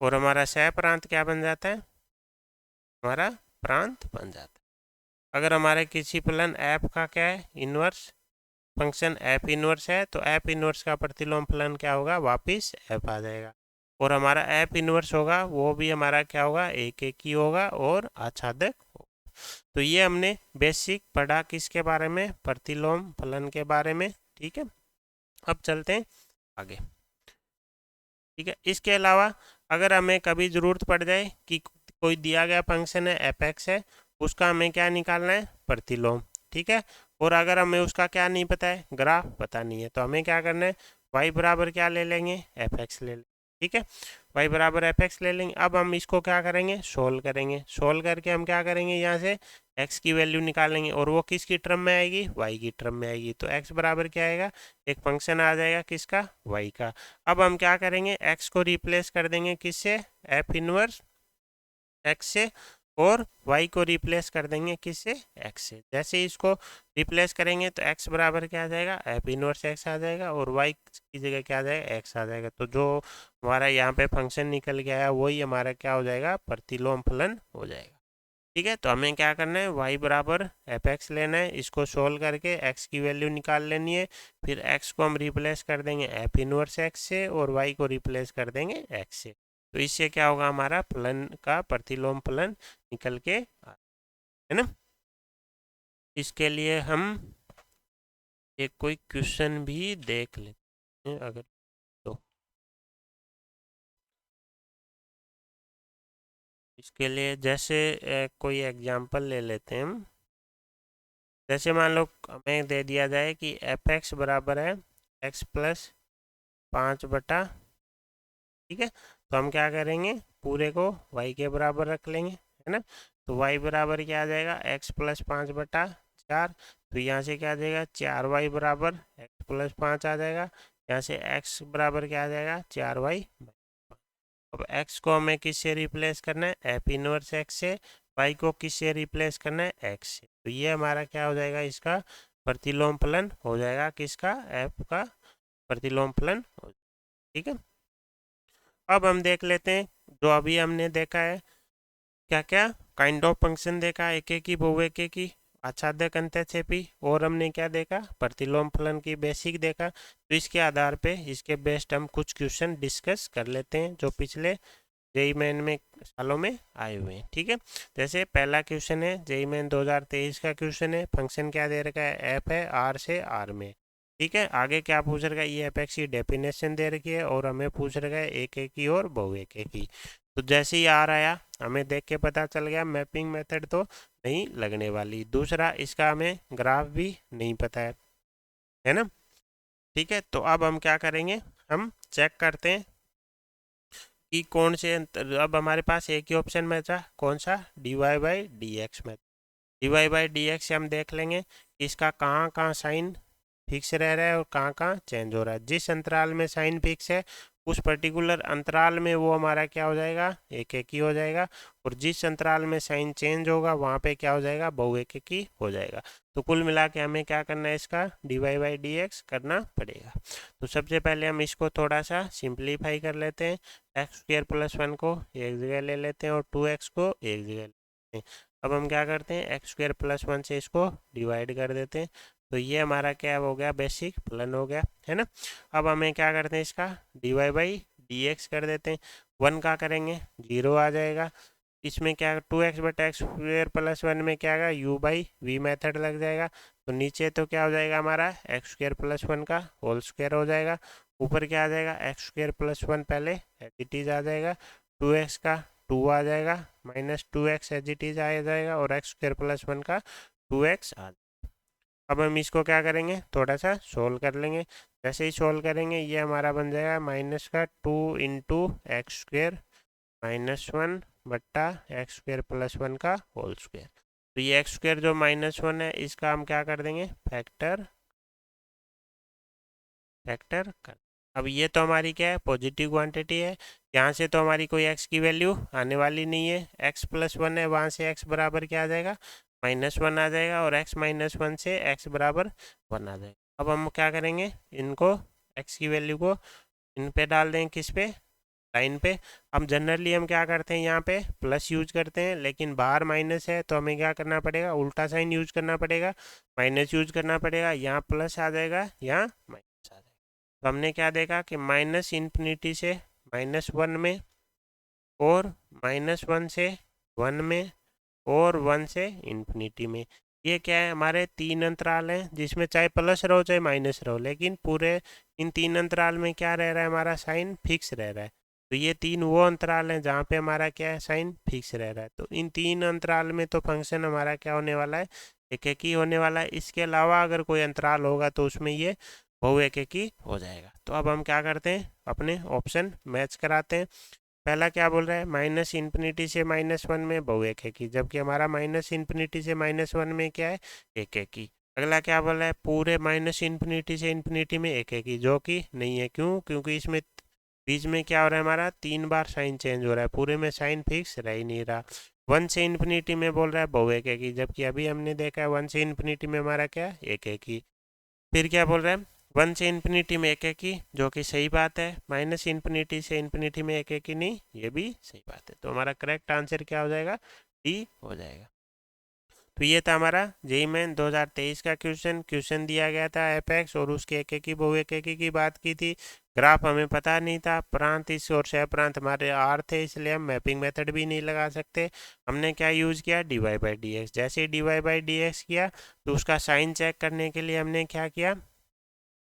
और हमारा सह प्रांत क्या बन जाता है, हमारा प्रांत बन जाता है। अगर हमारे किसी फलन एफ का क्या है, इनवर्स फंक्शन एफ इनवर्स है, तो एफ इनवर्स का प्रतिलोम फलन क्या होगा, वापिस एफ आ जाएगा। और हमारा एफ इनवर्स होगा वो भी हमारा क्या होगा, एक ही होगा और आच्छादक होगा। तो ये हमने बेसिक पढ़ा किसके बारे में, प्रतिलोम फलन के बारे में। ठीक है। अब चलते हैं आगे। ठीक है। इसके अलावा अगर हमें कभी ज़रूरत पड़ जाए कि कोई दिया गया फंक्शन है एफ एक्स है, उसका हमें क्या निकालना है, प्रतिलोम। ठीक है। और अगर हमें उसका क्या नहीं पता है, ग्राफ पता नहीं है, तो हमें क्या करना है, y बराबर क्या ले लेंगे, एफ एक्स ले लेंगे। ठीक है। y बराबर एफ एक्स ले लेंगे। अब हम इसको क्या करेंगे, सोल्व करेंगे। सोल्व करके हम क्या करेंगे, यहाँ से x की वैल्यू निकालेंगे, और वो किसकी टर्म में आएगी, y की टर्म में आएगी। तो x बराबर क्या आएगा, एक फंक्शन आ जाएगा किसका, y का। अब हम क्या करेंगे, x को रिप्लेस कर देंगे किससे, एफ इनवर्स x से, और y को रिप्लेस कर देंगे किससे, x से। जैसे ही इसको रिप्लेस करेंगे तो x बराबर क्या आ जाएगा, एफ इनवर्स x आ जाएगा, और y की जगह क्या आ जाएगा, x आ जाएगा। तो जो हमारा यहाँ पे फंक्शन निकल के आया वही हमारा क्या हो जाएगा, प्रतिलोम फलन हो जाएगा। ठीक है। तो हमें क्या करना है, y बराबर एफ एक्स लेना है, इसको सोल्व करके x की वैल्यू निकाल लेनी है। फिर x को हम रिप्लेस कर देंगे एफ इनवर्स x से, और y को रिप्लेस कर देंगे x से। तो इससे क्या होगा, हमारा फलन का प्रतिलोम फलन निकल के है ना। इसके लिए हम एक कोई क्वेश्चन भी देख लेते हैं अगर, तो इसके लिए जैसे कोई एग्जांपल ले लेते हैं हम। जैसे मान लो हमें दे दिया जाए कि एफ एक्स बराबर है x प्लस 5/, ठीक है। तो हम क्या करेंगे, पूरे को y के बराबर रख लेंगे, है ना। तो y बराबर क्या आ जाएगा, x+5/4। तो यहाँ से क्या आ जाएगा, 4y बराबर x+5 आ जाएगा। यहाँ से x बराबर क्या आ जाएगा, 4y। अब x को हमें किससे रिप्लेस करना है, एफ इनवर्स x से। y को किससे रिप्लेस करना है, x से। तो ये हमारा क्या हो जाएगा, इसका प्रतिलोम फलन हो जाएगा, किसका, f का प्रतिलोम फलन। ठीक है, अब हम देख लेते हैं जो अभी हमने देखा है, क्या क्या काइंड ऑफ फंक्शन देखा, एकेकी बहुएकेकी आच्छादक अंतःक्षेपी, और हमने क्या देखा, प्रतिलोम फलन की बेसिक देखा। तो इसके आधार पे इसके बेस्ड हम कुछ क्वेश्चन डिस्कस कर लेते हैं जो पिछले जेईई मेन में सालों में आए हुए हैं। ठीक है, जैसे पहला क्वेश्चन है जेईई मेन 2023 का क्वेश्चन है, फंक्शन क्या दे रखा है, एफ है आर से आर में। ठीक है, आगे क्या पूछ रखा है, ये एफ एक्स की डेफिनेशन दे रखी है, और हमें पूछ रखा है एक एक की और बहु एक एक की। तो जैसे ही आर आया हमें देख के पता चल गया मैपिंग मेथड तो नहीं लगने वाली। दूसरा, इसका हमें ग्राफ भी नहीं पता है ना। ठीक है, तो अब हम क्या करेंगे, हम चेक करते हैं कि कौन से अब हमारे पास एक ही ऑप्शन बचा, कौन सा, dy बाई डी एक्स में। dy बाई डी एक्स से हम देख लेंगे कि इसका कहाँ कहाँ साइन फिक्स रह रहा है और कहाँ कहाँ चेंज हो रहा है। जिस अंतराल में साइन फिक्स है उस पर्टिकुलर अंतराल में वो हमारा क्या हो जाएगा, एक एक ही हो जाएगा, और जिस अंतराल में साइन चेंज होगा वहाँ पे क्या हो जाएगा, बहु एक एक ही हो जाएगा। तो कुल मिला के हमें क्या करना है, इसका dy बाई डी एक्स करना पड़ेगा। तो सबसे पहले हम इसको थोड़ा सा सिंप्लीफाई कर लेते हैं। x² + 1 को एक जगह ले लेते हैं और 2x को एक जगह ले लेते हैं। अब हम क्या करते हैं, x² + 1 से इसको डिवाइड कर देते हैं। तो ये हमारा क्या हो गया, बेसिक फलन हो गया, है ना। अब हमें क्या करते हैं, इसका dy बाई डी एक्स कर देते हैं। 1 का करेंगे 0 आ जाएगा। इसमें क्या 2x/x² + 1 में क्या आएगा, u बाई वी मेथड लग जाएगा। तो नीचे तो क्या हो जाएगा हमारा x² + 1 का होल स्क्वायर हो जाएगा। ऊपर क्या आ जाएगा, x² + 1 पहले एज इट इज आ जाएगा, 2x का 2 आ जाएगा, -2x एज इट इज आ जाएगा, और x² + 1 का 2x आ जाएगा। अब हम इसको क्या करेंगे, थोड़ा सा सोल्व कर लेंगे। जैसे ही सोल्व करेंगे ये हमारा बन जाएगा -2 × x²-1/x² + 1 का होल स्क्वायर। तो ये x² जो -1 है इसका हम क्या कर देंगे, फैक्टर कर। अब ये तो हमारी क्या है, पॉजिटिव क्वांटिटी है, यहाँ से तो हमारी कोई x की वैल्यू आने वाली नहीं है। x+1 है, वहाँ से x बराबर क्या आ जाएगा, -1 आ जाएगा, और x -1 से x बराबर 1 आ जाएगा। अब हम क्या करेंगे, इनको x की वैल्यू को इन पे डाल दें, किस पे, लाइन पे। हम जनरली हम क्या करते हैं, यहाँ पे प्लस यूज करते हैं, लेकिन बाहर माइनस है तो हमें क्या करना पड़ेगा, उल्टा साइन यूज करना पड़ेगा, माइनस यूज करना पड़ेगा। यहाँ प्लस आ जाएगा, यहाँ माइनस आ जाएगा। तो हमने क्या देखा कि -∞ से -1 में, और -1 से 1 में, और 1 से ∞ में। ये क्या है, हमारे 3 अंतराल हैं जिसमें चाहे प्लस रहो चाहे माइनस रहो, लेकिन पूरे इन 3 अंतराल में क्या रह रहा है, हमारा साइन फिक्स रह रहा है। तो ये 3 वो अंतराल हैं जहाँ पे हमारा क्या है, साइन फिक्स रह रहा है। तो इन 3 अंतराल में तो फंक्शन हमारा क्या होने वाला है, एक एक ही होने वाला है। इसके अलावा अगर कोई अंतराल होगा तो उसमें ये बहु एक एक ही हो जाएगा। तो अब हम क्या करते हैं, अपने ऑप्शन मैच कराते हैं। पहला क्या बोल रहा है, -∞ से -1 में बहु एक एक ही, जबकि हमारा -∞ से -1 में क्या है, एक एक ही। अगला क्या बोल रहा है, पूरे -∞ से ∞ में एक एक ही, जो कि नहीं है। क्यों, क्योंकि इसमें बीच में क्या हो रहा है, हमारा 3 बार साइन चेंज हो रहा है, पूरे में साइन फिक्स रह ही नहीं रहा। 1 से ∞ में बोल रहा है बहु एक एक ही, जबकि अभी हमने देखा है 1 से ∞ में हमारा क्या है, एक एक ही। फिर क्या बोल रहा है, 1 से ∞ में एक एक ही, जो कि सही बात है। -∞ से ∞ में एक एक ही नहीं, ये भी सही बात है। तो हमारा करेक्ट आंसर क्या हो जाएगा, डी हो जाएगा। तो ये था हमारा जेईई मेन 2023 का क्वेश्चन दिया गया था एफ एक्स, और उसके एक एक की बहु एक एक की बात की थी। ग्राफ हमें पता नहीं था, प्रांत इस और सह प्रांत हमारे आर थे, इसलिए हम मैपिंग मेथड भी नहीं लगा सकते। हमने क्या यूज़ किया, dy बाई डी एक्स। जैसे ही dy बाई डी एक्स किया तो उसका साइन चेक करने के लिए हमने क्या किया,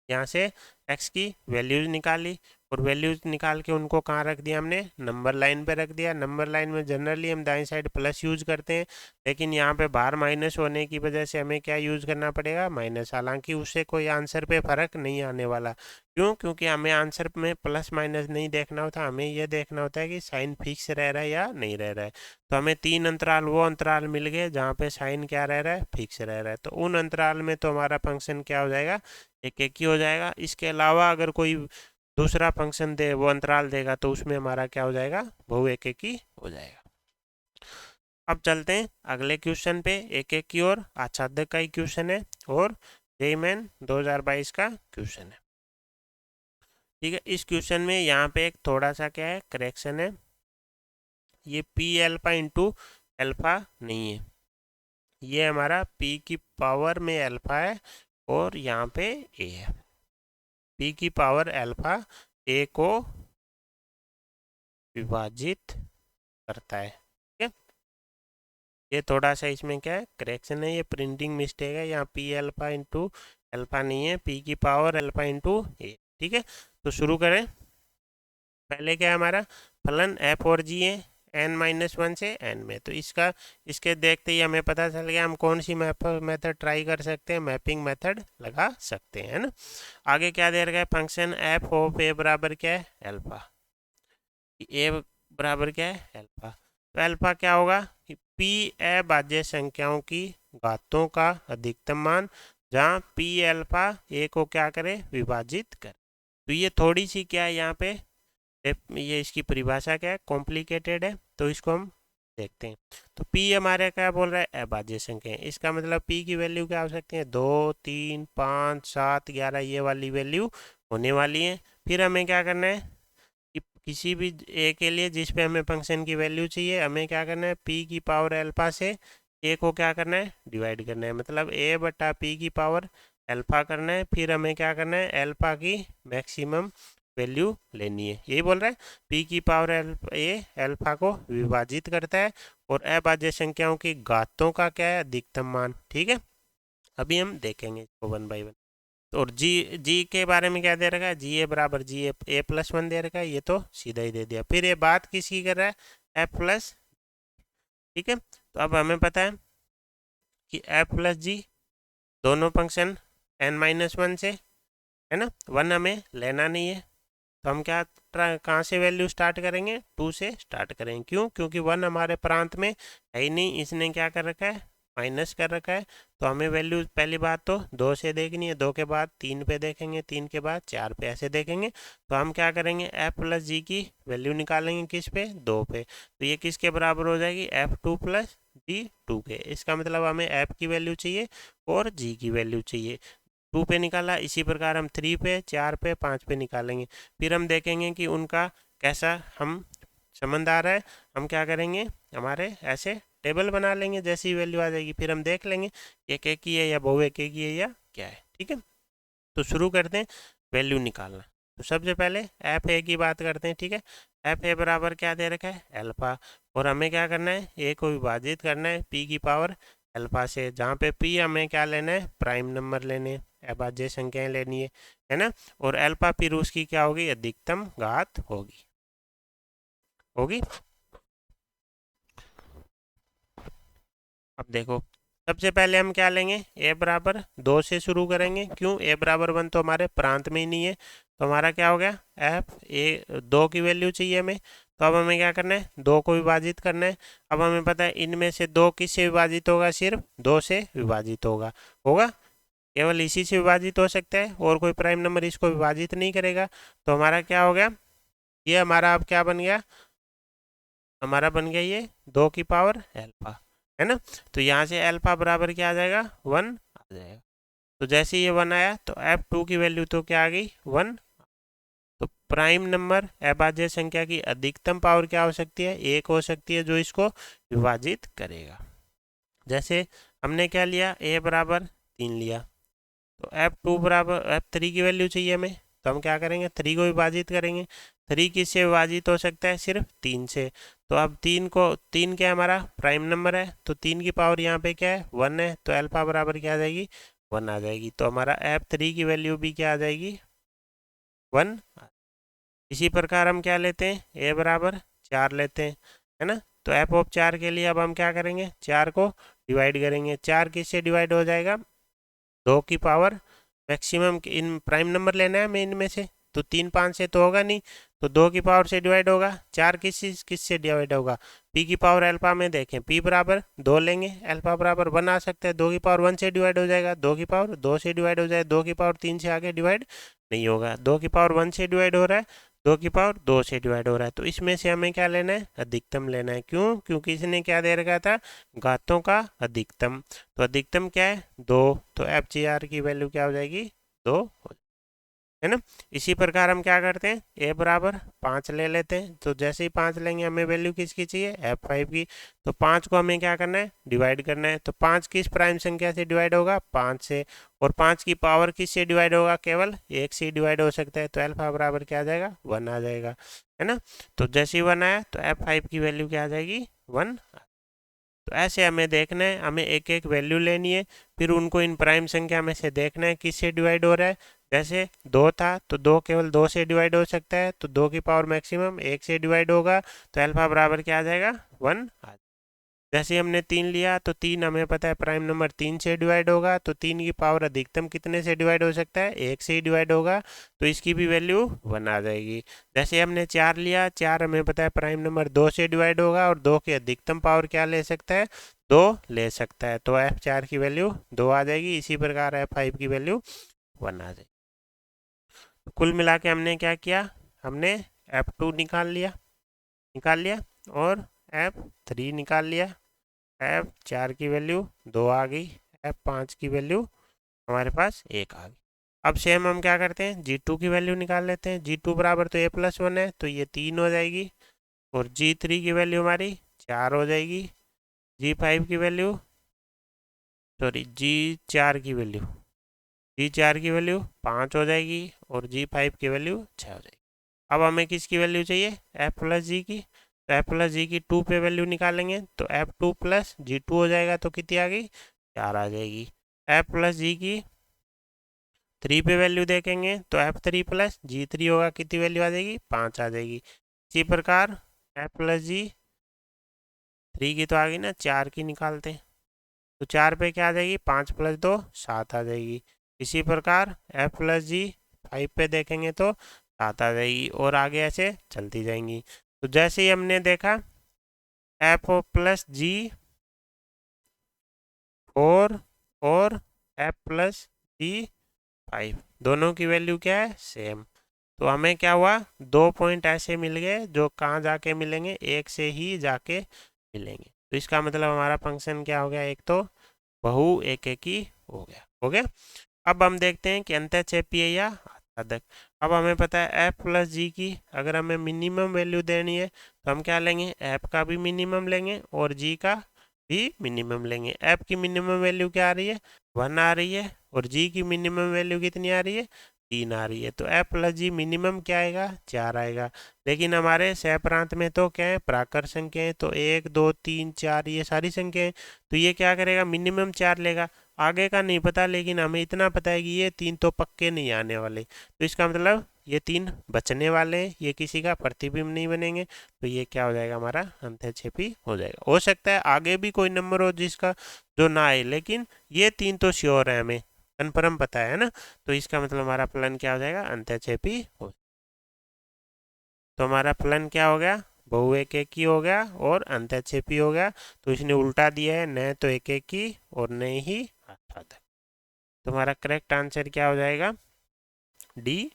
यहाँ से x की वैल्यूज निकाली। और वैल्यूज निकाल के उनको कहाँ रख दिया हमने, नंबर लाइन पे रख दिया। नंबर लाइन में जनरली हम दाएं साइड प्लस यूज करते हैं, लेकिन यहाँ पे बाहर माइनस होने की वजह से हमें क्या यूज करना पड़ेगा, माइनस। हालांकि उससे कोई आंसर पे फर्क नहीं आने वाला। क्यों? क्योंकि हमें आंसर में प्लस माइनस नहीं देखना होता, हमें यह देखना होता है कि साइन फिक्स रह रहा है या नहीं रह रहा है। तो हमें 3 अंतराल वो अंतराल मिल गए जहाँ पे साइन क्या रह रहा है, फिक्स रह रहा है। तो उन अंतराल में तो हमारा फंक्शन क्या हो जाएगा, एक एक ही हो जाएगा। इसके अलावा अगर कोई दूसरा फंक्शन दे, वो अंतराल देगा, तो उसमें हमारा क्या हो जाएगा, बहु एक एक ही हो जाएगा। अब चलते हैं अगले क्वेश्चन पे, एक एक की ओर। आच्छादक का ही क्वेश्चन है और जेईई मेन 2022 का क्वेश्चन है। ठीक है, इस क्वेश्चन में यहाँ पे एक थोड़ा सा क्या है, करेक्शन है। ये पी एल्फा इंटू एल्फा नहीं है, ये हमारा पी की पावर में एल्फा है और यहाँ पे ए है। पी की पावर एल्फा ए को विभाजित करता है। ठीक है, ये थोड़ा सा इसमें क्या है, करेक्शन है, ये प्रिंटिंग मिस्टेक है। यहाँ पी एल्फा इंटू एल्फा नहीं है, पी की पावर एल्फा इंटू ए। ठीक है, तो शुरू करें। पहले क्या है हमारा, फलन एफ और जी है n-1 से n में। तो इसके देखते ही हमें पता चल गया हम कौन सी मेथड ट्राई कर सकते हैं, मैपिंग मेथड लगा सकते हैं, है ना। आगे क्या दे रखा है, फंक्शन एफ ऑफ ए बराबर क्या है, एल्फा। ए बराबर क्या है, एल्फा। तो एल्फा क्या होगा, पी अभाज्य संख्याओं की घातों का अधिकतम मान जहाँ पी एल्फा ए को क्या करे, विभाजित करे। तो ये थोड़ी सी क्या है यहाँ पे, ये इसकी परिभाषा क्या है, कॉम्प्लिकेटेड है, तो इसको हम देखते हैं। तो p हमारे क्या बोल रहा है, अभाज्य संख्या है। इसका मतलब p की वैल्यू क्या हो सकती है, 2, 3, 5, 7, 11, ये वाली वैल्यू होने वाली है। फिर हमें क्या करना है कि किसी भी a के लिए जिस पे हमें फंक्शन की वैल्यू चाहिए, हमें क्या करना है, p की पावर अल्फा से a को क्या करना है, डिवाइड करना है। मतलब a बटा p की पावर अल्फा करना है। फिर हमें क्या करना है, अल्फा की मैक्सिमम वैल्यू लेनी है। यही बोल रहा है, p की पावर ए अल्फा को विभाजित करता है और अभाज्य संख्याओं की घातों का क्या है, अधिकतम मान। ठीक है, अभी हम देखेंगे इसको 1 बाई 1। और जी के बारे में क्या दे रखा है, जी ए बराबर जी ए प्लस 1 दे रखा है, ये तो सीधा ही दे दिया। फिर ये बात किसकी कर रहा है, एफ प्लस। ठीक है, तो अब हमें पता है कि एफ प्लस जी दोनों फंक्शन n-1 से, है ना। 1 हमें लेना नहीं है, तो हम क्या कहाँ से वैल्यू स्टार्ट करेंगे, 2 से स्टार्ट करेंगे। क्यों? क्योंकि 1 हमारे प्रांत में है ही नहीं, इसने क्या कर रखा है, माइनस कर रखा है। तो हमें वैल्यू पहली बात तो 2 से देखनी है, 2 के बाद 3 पे देखेंगे, 3 के बाद 4 पे, ऐसे देखेंगे। तो हम क्या करेंगे, एफ प्लस जी की वैल्यू निकालेंगे किस पे, 2 पे। तो ये किसके बराबर हो जाएगी, F2 प्लस G2 के। इसका मतलब हमें एफ की वैल्यू चाहिए और जी की वैल्यू चाहिए। 2 पे निकाला, इसी प्रकार हम 3 पे, 4 पे, 5 पे निकालेंगे। फिर हम देखेंगे कि उनका कैसा हम संबंध आ रहा है। हम क्या करेंगे, हमारे ऐसे टेबल बना लेंगे, जैसी वैल्यू आ जाएगी फिर हम देख लेंगे एक एक की है या बहु एक एक की है या क्या है। ठीक है, तो शुरू करते हैं वैल्यू निकालना। तो सबसे पहले एफ ए की बात करते हैं। ठीक है, एफ ए बराबर क्या दे रखा है, अल्फा। और हमें क्या करना है, ए को विभाजित करना है पी की पावर अल्फा से, जहाँ पे पी हमें क्या लेना है, प्राइम नंबर लेने, अभाज्य संख्याएं लेनी है ना। और अल्फा फिर उसकी क्या होगी, अधिकतम घात होगी होगी। अब देखो, सबसे पहले हम क्या लेंगे, ए बराबर 2 से शुरू करेंगे। क्यों, ए बराबर 1 तो हमारे प्रांत में ही नहीं है। तो हमारा क्या हो गया, एफ ए 2 की वैल्यू चाहिए हमें। तो अब हमें क्या करना है, 2 को विभाजित करना है। अब हमें पता है इनमें से 2 किससे विभाजित होगा, सिर्फ 2 से विभाजित होगा होगा केवल इसी से विभाजित हो सकता है, और कोई प्राइम नंबर इसको विभाजित नहीं करेगा। तो हमारा क्या हो गया, ये हमारा अब क्या बन गया, हमारा बन गया ये 2 की पावर अल्फा, है ना। तो यहाँ से अल्फा बराबर क्या आ जाएगा, 1 आ जाएगा। तो जैसे ये 1 आया तो F2 की वैल्यू तो क्या आ गई, 1। तो प्राइम नंबर अभाज्य संख्या की अधिकतम पावर क्या हो सकती है, 1 हो सकती है, जो इसको विभाजित करेगा। जैसे हमने क्या लिया, a बराबर 3 लिया। तो F2 बराबर F3 की वैल्यू चाहिए हमें। तो हम क्या करेंगे, 3 को विभाजित करेंगे। 3 किससे विभाजित हो सकता है, सिर्फ 3 से। तो अब 3 क्या हमारा प्राइम नंबर है, तो 3 की पावर यहाँ पे क्या है, 1 है। तो अल्फा बराबर क्या आ जाएगी, 1 आ जाएगी। तो हमारा F3 की वैल्यू भी क्या आ जाएगी, 1। इसी प्रकार हम क्या लेते हैं, ए बराबर 4 लेते हैं, है ना। तो एफ ऑफ 4 के लिए अब हम क्या करेंगे, 4 को डिवाइड करेंगे। 4 किससे डिवाइड हो जाएगा, 2 की power maximum in prime number लेना है हमें इनमें से, तो 3 5 से तो होगा नहीं, तो 2 की पावर से डिवाइड होगा। 4 किस से डिवाइड होगा, पी की पावर अल्फा में देखें, पी बराबर 2 लेंगे, अल्फा बराबर 1 आ सकता है, 2 की पावर 1 से डिवाइड हो जाएगा, 2 की पावर 2 से डिवाइड हो जाए, 2 की पावर 3 से आगे डिवाइड नहीं होगा, 2 की पावर 1 से डिवाइड हो रहा है, 2 की पावर 2 से डिवाइड हो रहा है। तो इसमें से हमें क्या लेना है, अधिकतम लेना है। क्यों, क्योंकि इसने क्या दे रखा था, घातों का अधिकतम। तो अधिकतम क्या है, 2, तो एफ जी आर की वैल्यू क्या हो जाएगी, 2 है ना। इसी प्रकार हम क्या करते हैं, ए बराबर 5 ले लेते हैं। तो जैसे ही 5 लेंगे हमें वैल्यू किसकी चाहिए, F5 की। तो 5 को हमें क्या करना है, डिवाइड करना है। तो 5 किस प्राइम संख्या से डिवाइड होगा, 5 से। और 5 की पावर किस से डिवाइड होगा, केवल 1 से डिवाइड हो सकता है। तो अल्फा बराबर क्या आ जाएगा, 1 आ जाएगा, है ना। तो जैसे ही 1 आया तो F5 की वैल्यू क्या आ जाएगी, 1। तो ऐसे हमें देखना है, हमें एक एक वैल्यू लेनी है, फिर उनको इन प्राइम संख्या में से देखना है किससे डिवाइड हो रहा है। जैसे 2 था तो 2 केवल 2 से डिवाइड हो सकता है, तो 2 की पावर मैक्सिमम 1 से डिवाइड होगा, तो अल्फा बराबर क्या आ जाएगा, 1। जैसे हमने 3 लिया तो 3 हमें पता है प्राइम नंबर 3 से डिवाइड होगा, तो 3 की पावर अधिकतम कितने से डिवाइड हो सकता है, 1 से ही डिवाइड होगा, तो इसकी भी वैल्यू 1 आ जाएगी। जैसे हमने 4 लिया, 4 हमें पता है प्राइम नंबर 2 से डिवाइड होगा, और 2 की अधिकतम पावर क्या ले सकता है, 2 ले सकता है, तो F4 की वैल्यू 2 आ जाएगी। इसी प्रकार F5 की वैल्यू 1 आ जाएगी। कुल मिला के हमने क्या किया, हमने F2 निकाल लिया और F3 निकाल लिया। F4 की वैल्यू 2 आ गई, F5 की वैल्यू हमारे पास 1 आ गई। अब सेम हम क्या करते हैं, G2 की वैल्यू निकाल लेते हैं। G2 बराबर तो A+1 है, तो ये 3 हो जाएगी, और G3 की वैल्यू हमारी 4 हो जाएगी। G5 की वैल्यू, सॉरी G4 की वैल्यू, G4 की वैल्यू 5 हो जाएगी, और G5 की वैल्यू 6 हो जाएगी। अब हमें किसकी वैल्यू चाहिए, F+G की। तो F+G की 2 पे वैल्यू निकालेंगे, तो F2 प्लस G2 हो जाएगा, तो कितनी आ गई, 4 आ जाएगी। F+G की 3 पे वैल्यू देखेंगे, तो F3 प्लस G3 होगा, कितनी वैल्यू आ जाएगी, 5 आ जाएगी। इसी प्रकार F+G 3 की तो आ गई ना, 4 की निकालते हैं, तो 4 पे क्या आ जाएगी, 5 + 2 7 आ जाएगी। इसी प्रकार F+G 5 पे देखेंगे तो 7 आ जाएगी, और आगे ऐसे चलती जाएंगी। तो जैसे ही हमने देखा F+G 4 और F+G 5 दोनों की वैल्यू क्या है, सेम। तो हमें क्या हुआ, 2 पॉइंट ऐसे मिल गए जो कहाँ जाके मिलेंगे, एक से ही जाके मिलेंगे। तो इसका मतलब हमारा फंक्शन क्या हो गया, एक तो बहु एक एक ही हो गया। अब हम देखते हैं कि अंतःक्षेपी है या आच्छादक। अब हमें पता है F+G की अगर हमें मिनिमम वैल्यू देनी है, तो हम क्या लेंगे, F का भी मिनिमम लेंगे और G का भी मिनिमम लेंगे। F की मिनिमम वैल्यू क्या आ रही है, 1 आ रही है, और G की मिनिमम वैल्यू कितनी आ रही है, 3 आ रही है। तो F+G मिनिमम क्या आएगा, 4 आएगा। लेकिन हमारे सहप्रांत में तो क्या है, प्राकृत संख्याएं, तो 1 2 3 4 ये सारी संख्याएं, तो ये क्या करेगा, मिनिमम 4 लेगा। आगे का नहीं पता, लेकिन हमें इतना पता है कि ये 3 तो पक्के नहीं आने वाले, तो इसका मतलब ये 3 बचने वाले हैं, ये किसी का प्रतिबिंब नहीं बनेंगे, तो ये क्या हो जाएगा, हमारा अंतःक्षेपी हो जाएगा। हो सकता है आगे भी कोई नंबर हो जिसका जो ना आए, लेकिन ये 3 तो श्योर है, हमें कन्फर्म पता है ना। तो इसका मतलब हमारा प्लान क्या हो जाएगा, अंतःक्षेपी हो। तो हमारा प्लान क्या हो गया, बहु एक एक ही हो गया और अंतःक्षेपी हो गया। तो इसने उल्टा दिया है, न तो एक एक ही और न ही आच्छादक। तो हमारा करेक्ट आंसर क्या हो जाएगा, डी।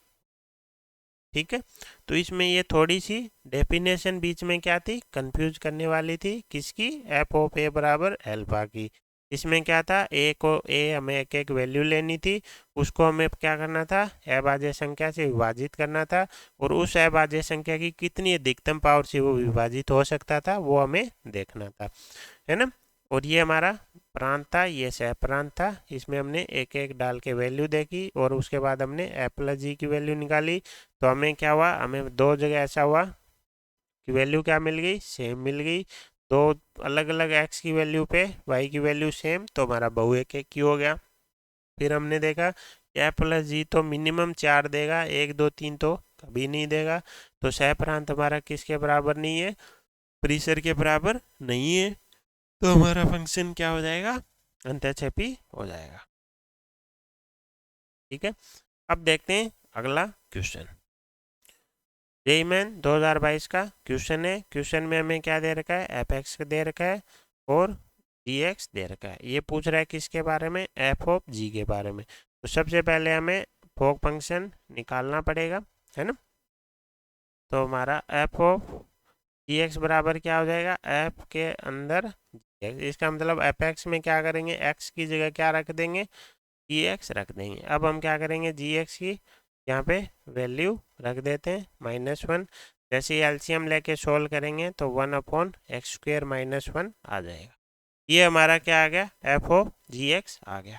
ठीक है। तो इसमें ये थोड़ी सी डेफिनेशन बीच में क्या थी, कंफ्यूज करने वाली थी, किसकी, एफ ऑफ ए बराबर अल्फा की। इसमें क्या था, ए को हमें एक एक वैल्यू लेनी थी, उसको हमें क्या करना था, अभाज्य संख्या से विभाजित करना था, और उस अभाज्य संख्या की कितनी अधिकतम पावर से वो विभाजित हो सकता था वो हमें देखना था, है ना। और ये हमारा प्रांत था, ये सह प्रांत था। इसमें हमने एक एक डाल के वैल्यू देखी, और उसके बाद हमने F+G की वैल्यू निकाली। तो हमें क्या हुआ, हमें दो जगह ऐसा हुआ कि वैल्यू क्या मिल गई, सेम मिल गई। दो अलग अलग x की वैल्यू पे y की वैल्यू सेम, तो हमारा बहु एक एक ही हो गया। फिर हमने देखा F+G तो मिनिमम 4 देगा, 1 2 3 तो कभी नहीं देगा। तो सह प्रांत हमारा किसके बराबर नहीं है, परिसर के बराबर नहीं है। तो हमारा फंक्शन क्या हो जाएगा, अंतःक्षेपी हो जाएगा। ठीक है, अब देखते हैं अगला क्वेश्चन। जेईई मेन 2022 का क्वेश्चन है। क्वेश्चन में हमें क्या दे रखा है, एफ एक्स दे रखा है और जी एक्स दे रखा है। ये पूछ रहा है किसके बारे में, एफ ऑफ जी के बारे में। तो सबसे पहले हमें फोक फंक्शन निकालना पड़ेगा, है ना। तो हमारा एफ ऑफ जी एक्स बराबर क्या हो जाएगा, एफ के अंदर इसका मतलब एफ एक्स में क्या करेंगे, एक्स की जगह क्या रख देंगे, जी एक्स रख देंगे। अब हम क्या करेंगे, जी एक्स की यहाँ पे वैल्यू रख देते हैं -1। जैसे ही एलसीएम लेके सोल्व करेंगे तो 1/x² -1 आ जाएगा। ये हमारा क्या आ गया, एफ ऑफ जी एक्स आ गया।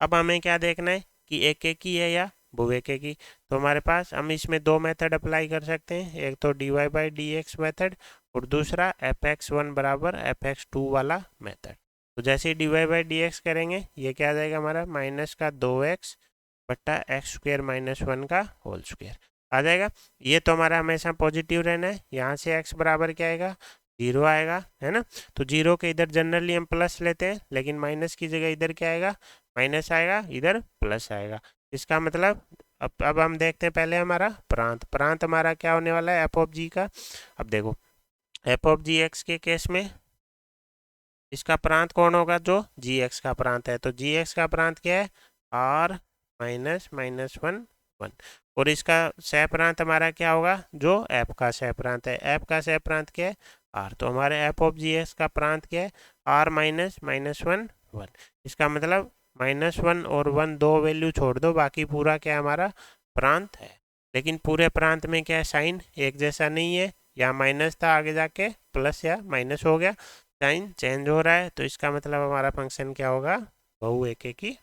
अब हमें क्या देखना है कि एक एक ही है या बहुएक की। तो हमारे पास हम इसमें दो मेथड अप्लाई कर सकते हैं, एक तो dy/dx मेथड और दूसरा fx1 बराबर fx2 वाला मेथड। तो जैसे ही dy/dx करेंगे ये क्या आ जाएगा हमारा, माइनस का 2x बट्टा x² -1 का होल स्क्वायर आ जाएगा। ये तो हमारा हमेशा पॉजिटिव रहना है। यहाँ से x बराबर क्या आएगा, 0 आएगा, है ना। तो 0 के इधर जनरली हम प्लस लेते हैं, लेकिन माइनस की जगह इधर क्या आएगा, माइनस आएगा, इधर प्लस आएगा। इसका मतलब अब हम देखते हैं पहले हमारा प्रांत हमारा क्या होने वाला है, एफ ऑफ जी का। अब देखो एफ ऑफ जी एक्स के केस में इसका प्रांत कौन होगा, जो जी एक्स का प्रांत है। तो जी एक्स का प्रांत क्या है, r -1 1। और इसका सह प्रांत हमारा क्या होगा, जो f का सह प्रांत है। f का सह प्रांत क्या है, r। तो हमारे f ऑफ जी एक्स का प्रांत क्या है, r -1 1। इसका मतलब -1 और 1 दो वैल्यू छोड़ दो, बाकी पूरा क्या हमारा प्रांत है। लेकिन पूरे प्रांत में क्या है, साइन एक जैसा नहीं है। या माइनस था, आगे जाके प्लस या माइनस हो गया, साइन चेंज हो रहा है। तो इसका मतलब हमारा फंक्शन क्या होगा, बहुएकी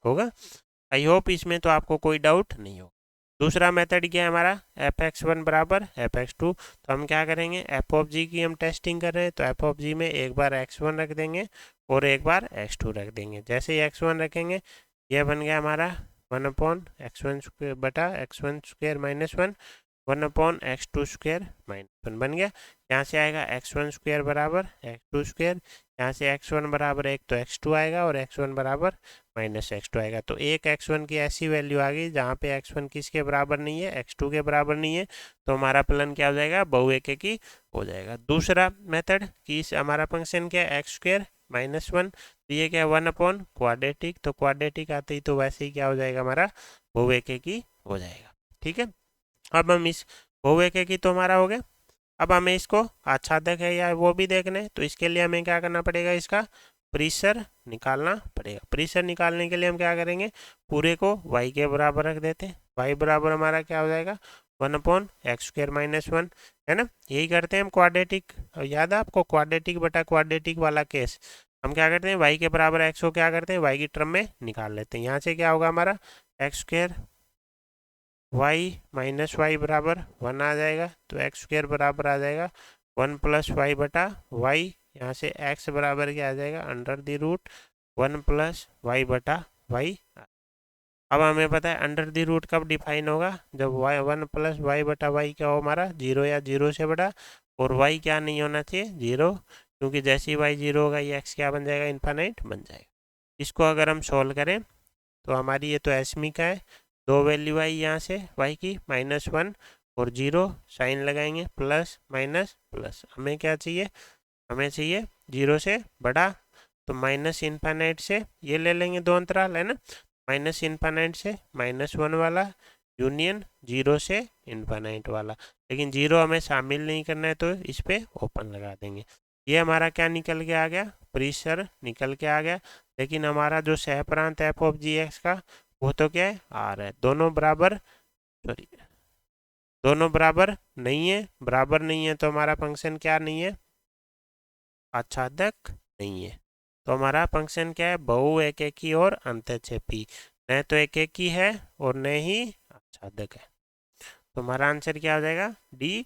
होगा। आई होप इसमें तो आपको कोई डाउट नहीं हो। दूसरा मेथड क्या है हमारा, fx1 बराबर fx2। तो हम क्या करेंगे, एफ ऑफ जी की हम टेस्टिंग कर रहे हैं, तो एफ ऑफ जी में एक बार x1 रख देंगे और एक बार x2 रख देंगे। जैसे ही x1 रखेंगे यह बन गया हमारा 1/x1² बटा x1² -1 1/x2² -1 बन गया। यहाँ से आएगा x1² बराबर x2²। यहाँ से x1 बराबर 1 तो x2 आएगा और x1 बराबर -x2 आएगा। तो एक x1 की ऐसी वैल्यू आ गई जहाँ पे x1 किसके बराबर नहीं है, x2 के बराबर नहीं है। तो हमारा फलन क्या हो जाएगा, बहुएकी हो जाएगा। दूसरा मेथड कि हमारा फंक्शन क्या है, x² -1। तो ये क्या है, 1/क्वाड्रेटिक। तो क्वाड्रेटिक आते ही तो वैसे ही क्या हो जाएगा, हमारा बहुएकी हो जाएगा। ठीक है, अब हम इस बहुएकी तो हमारा हो गया। अब हमें इसको आच्छादक है या वो भी देखना है। तो इसके लिए हमें क्या करना पड़ेगा, इसका परिसर निकालना पड़ेगा। परिसर निकालने के लिए हम क्या करेंगे, पूरे को y के बराबर रख देते हैं। y बराबर हमारा क्या हो जाएगा, 1/x² -1, है ना। यही करते हैं हम क्वाड्रेटिक। याद है आपको, क्वाड्रेटिक बटा क्वाड्रेटिक वाला केस। हम क्या करते हैं, y के बराबर x को क्या करते हैं, y की टर्म में निकाल लेते हैं। यहाँ से क्या होगा हमारा, x² y -y बराबर 1 आ जाएगा। तो x² बराबर आ जाएगा 1 + y बटा y। यहाँ से x बराबर क्या आ जाएगा, √1 + y बटा y। अब हमें पता है अंडर द रूट कब डिफाइन होगा, जब y 1 + y बटा y क्या हो हमारा, 0 या 0 से बड़ा। और y क्या नहीं होना चाहिए, 0, क्योंकि जैसे ही y 0 होगा ये x क्या बन जाएगा, इन्फानाइट बन जाएगा। इसको अगर हम सोल्व करें तो हमारी ये तो एसमी का है, दो वैल्यू आई यहाँ से y की -1 और 0, साइन लगाएंगे प्लस माइनस प्लस। हमें क्या चाहिए, हमें चाहिए 0 से बड़ा। तो माइनस इन्फानाइट से ये ले लेंगे दो अंतराल, है ना। माइनस इन्फानाइट से -1 वाला यूनियन 0 से इन्फानाइट वाला। लेकिन 0 हमें शामिल नहीं करना है, तो इस पर ओपन लगा देंगे। ये हमारा क्या निकल के आ गया, परिसर निकल के आ गया। लेकिन हमारा जो सह प्रांत एफ ऑफ जी एक्स का वो तो क्या है, आर है। दोनों बराबर, सॉरी, दोनों बराबर नहीं है। बराबर नहीं है तो हमारा फंक्शन क्या नहीं है, आच्छादक नहीं है। तो हमारा फंक्शन क्या है, बहुएकी और अंतःक्षेपी। न तो एकेकी है और न ही आच्छादक है। तो हमारा आंसर क्या हो जाएगा, डी।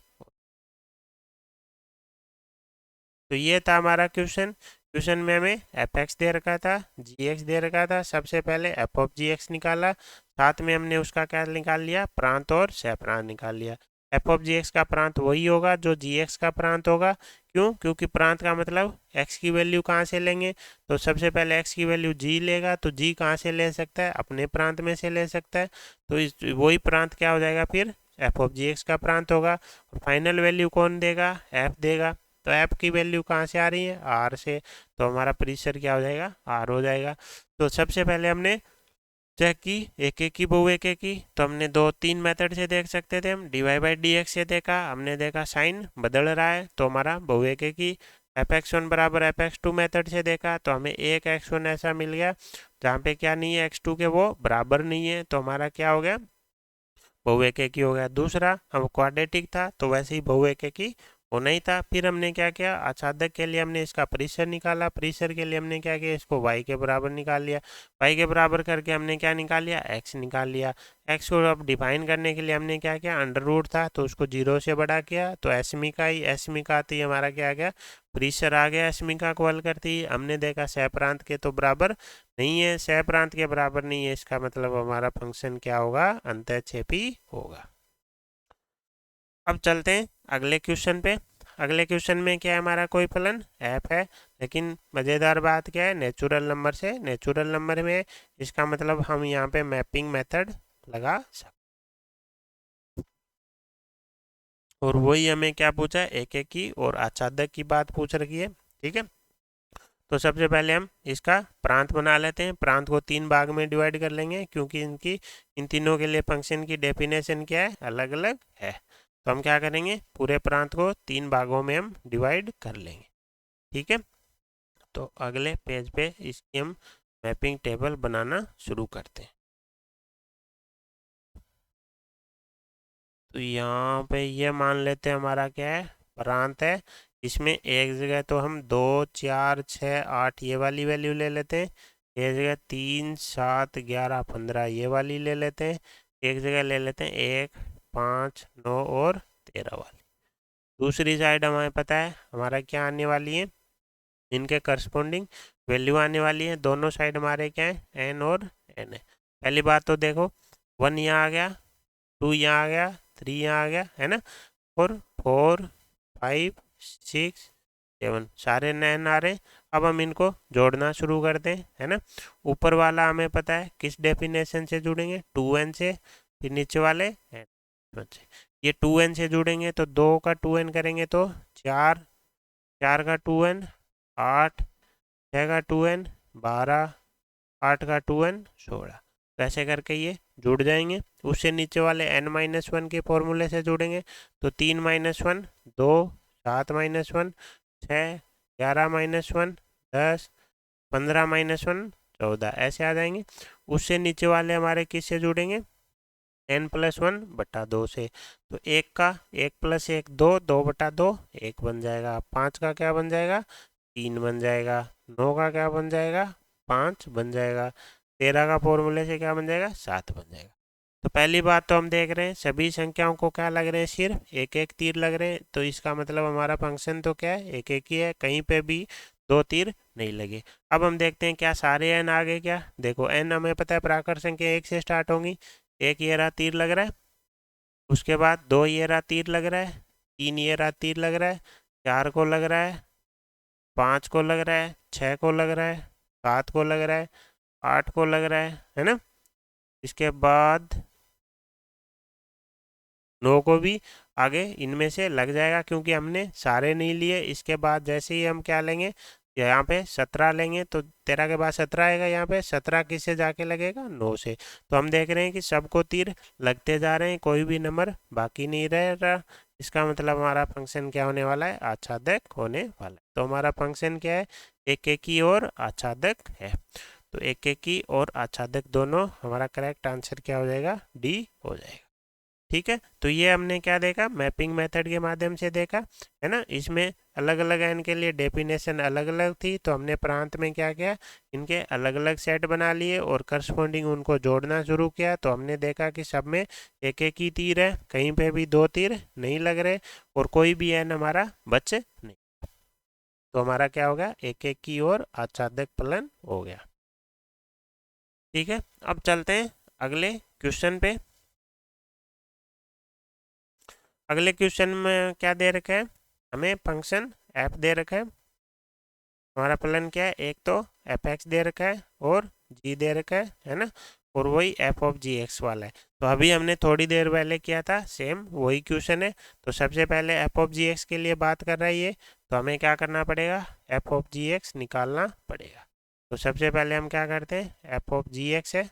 तो ये था हमारा क्वेश्चन। क्वेश्चन में हमें एफ एक्स दे रखा था, जी एक्स दे रखा था। सबसे पहले एफ ऑफ जी एक्स निकाला, साथ में हमने उसका क्या निकाल लिया, प्रांत और सह प्रांत निकाल लिया। एफ ऑफ जी एक्स का प्रांत वही होगा जो जी एक्स का प्रांत होगा। क्यों? क्योंकि प्रांत का मतलब एक्स की वैल्यू कहाँ से लेंगे, तो सबसे पहले एक्स की वैल्यू जी लेगा, तो जी कहाँ से ले सकता है, अपने प्रांत में से ले सकता है। तो इस वही प्रांत क्या हो जाएगा फिर, एफ ऑफ जी एक्स का प्रांत होगा। और फाइनल वैल्यू कौन देगा, एफ देगा। तो एफ की वैल्यू कहाँ से आ रही है, आर से। तो हमारा प्रीसर क्या हो जाएगा, आर हो जाएगा। तो सबसे पहले हमने चेक की एक एक की बहु एक एक की, तो हमने दो तीन मेथड से देख सकते थे। हम d Y by D x से देखा, हमने देखा साइन बदल रहा है तो हमारा बहु एक एक की। एफ एक्स वन बराबर एफ एक्स टू मेथड से देखा तो हमें एक एक्स वन ऐसा मिल गया जहाँ पे क्या नहीं है, एक्स टू के वो बराबर नहीं है, तो हमारा क्या हो गया, बहु एक एक ही हो गया। दूसरा हम क्वाड्रेटिक था तो वैसे ही बहु एक एक ही होना ही था। फिर हमने क्या किया, आच्छादक के लिए हमने इसका परिसर निकाला, परिसर के लिए हमने क्या किया, इसको y के बराबर निकाल लिया। y के बराबर करके हमने क्या निकाल लिया, x निकाल लिया। x को अब डिफाइन करने के लिए हमने क्या किया, अंडर रूट था तो उसको 0 से बड़ा किया, तो एसमी का आती हमारा क्या आ गया, परिसर आ गया। एसमी को हल करते ही हमने देखा सह प्रांत के तो बराबर नहीं है, सह प्रांत के बराबर नहीं है, इसका मतलब हमारा फंक्शन क्या होगा, अंतःक्षेपी होगा। अब चलते हैं अगले क्वेश्चन पे। अगले क्वेश्चन में क्या है, हमारा कोई फलन एफ है, लेकिन मज़ेदार बात क्या है, नेचुरल नंबर से। नेचुरल नंबर में इसका मतलब हम यहाँ पे मैपिंग मेथड लगा सकते। और वही हमें क्या पूछा है, एक एक की और आच्छादक की बात पूछ रखी है। ठीक है, तो सबसे पहले हम इसका प्रांत बना लेते हैं। प्रांत को तीन भाग में डिवाइड कर लेंगे क्योंकि इन तीनों के लिए फंक्शन की डेफिनेशन क्या है, अलग अलग है। तो हम क्या करेंगे, पूरे प्रांत को तीन भागों में हम डिवाइड कर लेंगे। ठीक है, तो अगले पेज पे इसकी हम मैपिंग टेबल बनाना शुरू करते हैं। तो यहाँ पे ये मान लेते हैं हमारा क्या है, प्रांत है। इसमें एक जगह तो हम 2 4 6 8 ये वाली वैल्यू ले लेते हैं, एक जगह 3 7 11 15 ये वाली ले लेते हैं, एक जगह ले लेते हैं 1 5 9 और 13 वाली। दूसरी साइड हमें पता है हमारा क्या आने वाली है, इनके करस्पॉन्डिंग वैल्यू आने वाली है। दोनों साइड हमारे क्या है, एन और एन है। पहली बात तो देखो, 1 यहाँ आ गया, 2 यहाँ आ गया, 3 यहाँ आ गया, है ना। और 4 5 6 7 सारे नए आ रहे हैं। अब हम इनको जोड़ना शुरू करते हैं, है ना। ऊपर वाला हमें पता है किस डेफिनेशन से जुड़ेंगे, 2n से। फिर नीचे वाले n से। ये 2n से जुड़ेंगे तो 2 का 2n करेंगे तो 4, 4 का 2n 8, 6 का 2n 12, 8 का 2n 16। तो ऐसे करके ये जुड़ जाएंगे। उससे नीचे वाले n-1 के फॉर्मूले से जुड़ेंगे तो 3-1 2, 7-1 6, 11-1 10, 15-1 14 ऐसे आ जाएंगे। उससे नीचे वाले हमारे किससे जुड़ेंगे, n+1/2 से। तो 1 प्लस 1 2, 2/2 1 बन जाएगा। 5 का क्या बन जाएगा, 3 बन जाएगा। 9 का क्या बन जाएगा, 5 बन जाएगा। 13 का फॉर्मूले से क्या बन जाएगा, 7 बन जाएगा। तो पहली बात तो हम देख रहे हैं सभी संख्याओं को क्या लग रहे हैं, सिर्फ एक एक तीर लग रहे हैं। तो इसका मतलब हमारा फंक्शन तो क्या है, एक एक ही है, कहीं पे भी दो तीर नहीं लगे। अब हम देखते हैं क्या सारे एन आ गए क्या। देखो एन हमें पता है प्राकृत संख्या 1 से स्टार्ट होंगी। एक ये रहा तीर लग रहा है, उसके बाद 2 ये रहा तीर लग रहा है, 3 ये रहा तीर लग रहा है, 4 को लग रहा है, 5 को लग रहा है, 6 को लग रहा है, 7 को लग रहा है, 8 को लग रहा है ना। इसके बाद 9 को भी आगे इनमें से लग जाएगा क्योंकि हमने सारे नहीं लिए। इसके बाद जैसे ही हम क्या लेंगे, यहाँ पे 17 लेंगे तो 13 के बाद 17 आएगा, यहाँ पे 17 किससे जाके लगेगा, 9 से। तो हम देख रहे हैं कि सबको तीर लगते जा रहे हैं, कोई भी नंबर बाकी नहीं रह रहा। इसका मतलब हमारा फंक्शन क्या होने वाला है, आच्छादक होने वाला है। तो हमारा फंक्शन क्या है, एक एक की और आच्छादक है। तो एक एक की और आच्छादक दोनों, हमारा करेक्ट आंसर क्या हो जाएगा, डी हो जाएगा। ठीक है, तो ये हमने क्या देखा, मैपिंग मेथड के माध्यम से देखा, है ना। इसमें अलग अलग एन के लिए डेफिनेशन अलग अलग थी, तो हमने प्रांत में क्या किया, इनके अलग अलग सेट बना लिए और करस्पॉन्डिंग उनको जोड़ना शुरू किया। तो हमने देखा कि सब में एक एक ही तीर है, कहीं पे भी दो तीर नहीं लग रहे और कोई भी एन हमारा बच नहीं। तो हमारा क्या होगा, एक एक की ओर आच्छादक फलन हो गया। ठीक है, अब चलते हैं अगले क्वेश्चन पे। अगले क्वेश्चन में क्या दे रखा है, हमें फंक्शन एफ दे रखा है। हमारा प्लान क्या है, एक तो एफ एक्स दे रखा है और जी दे रखा है ना, और वही एफ ऑफ जी एक्स वाला है। तो अभी हमने थोड़ी देर पहले किया था, सेम वही क्वेश्चन है। तो सबसे पहले एफ ऑफ जी एक्स के लिए बात कर रहा है ये, तो हमें क्या करना पड़ेगा, एफ ऑफ जी एक्स निकालना पड़ेगा। तो सबसे पहले हम क्या करते हैं, एफ ऑफ जी एक्स है,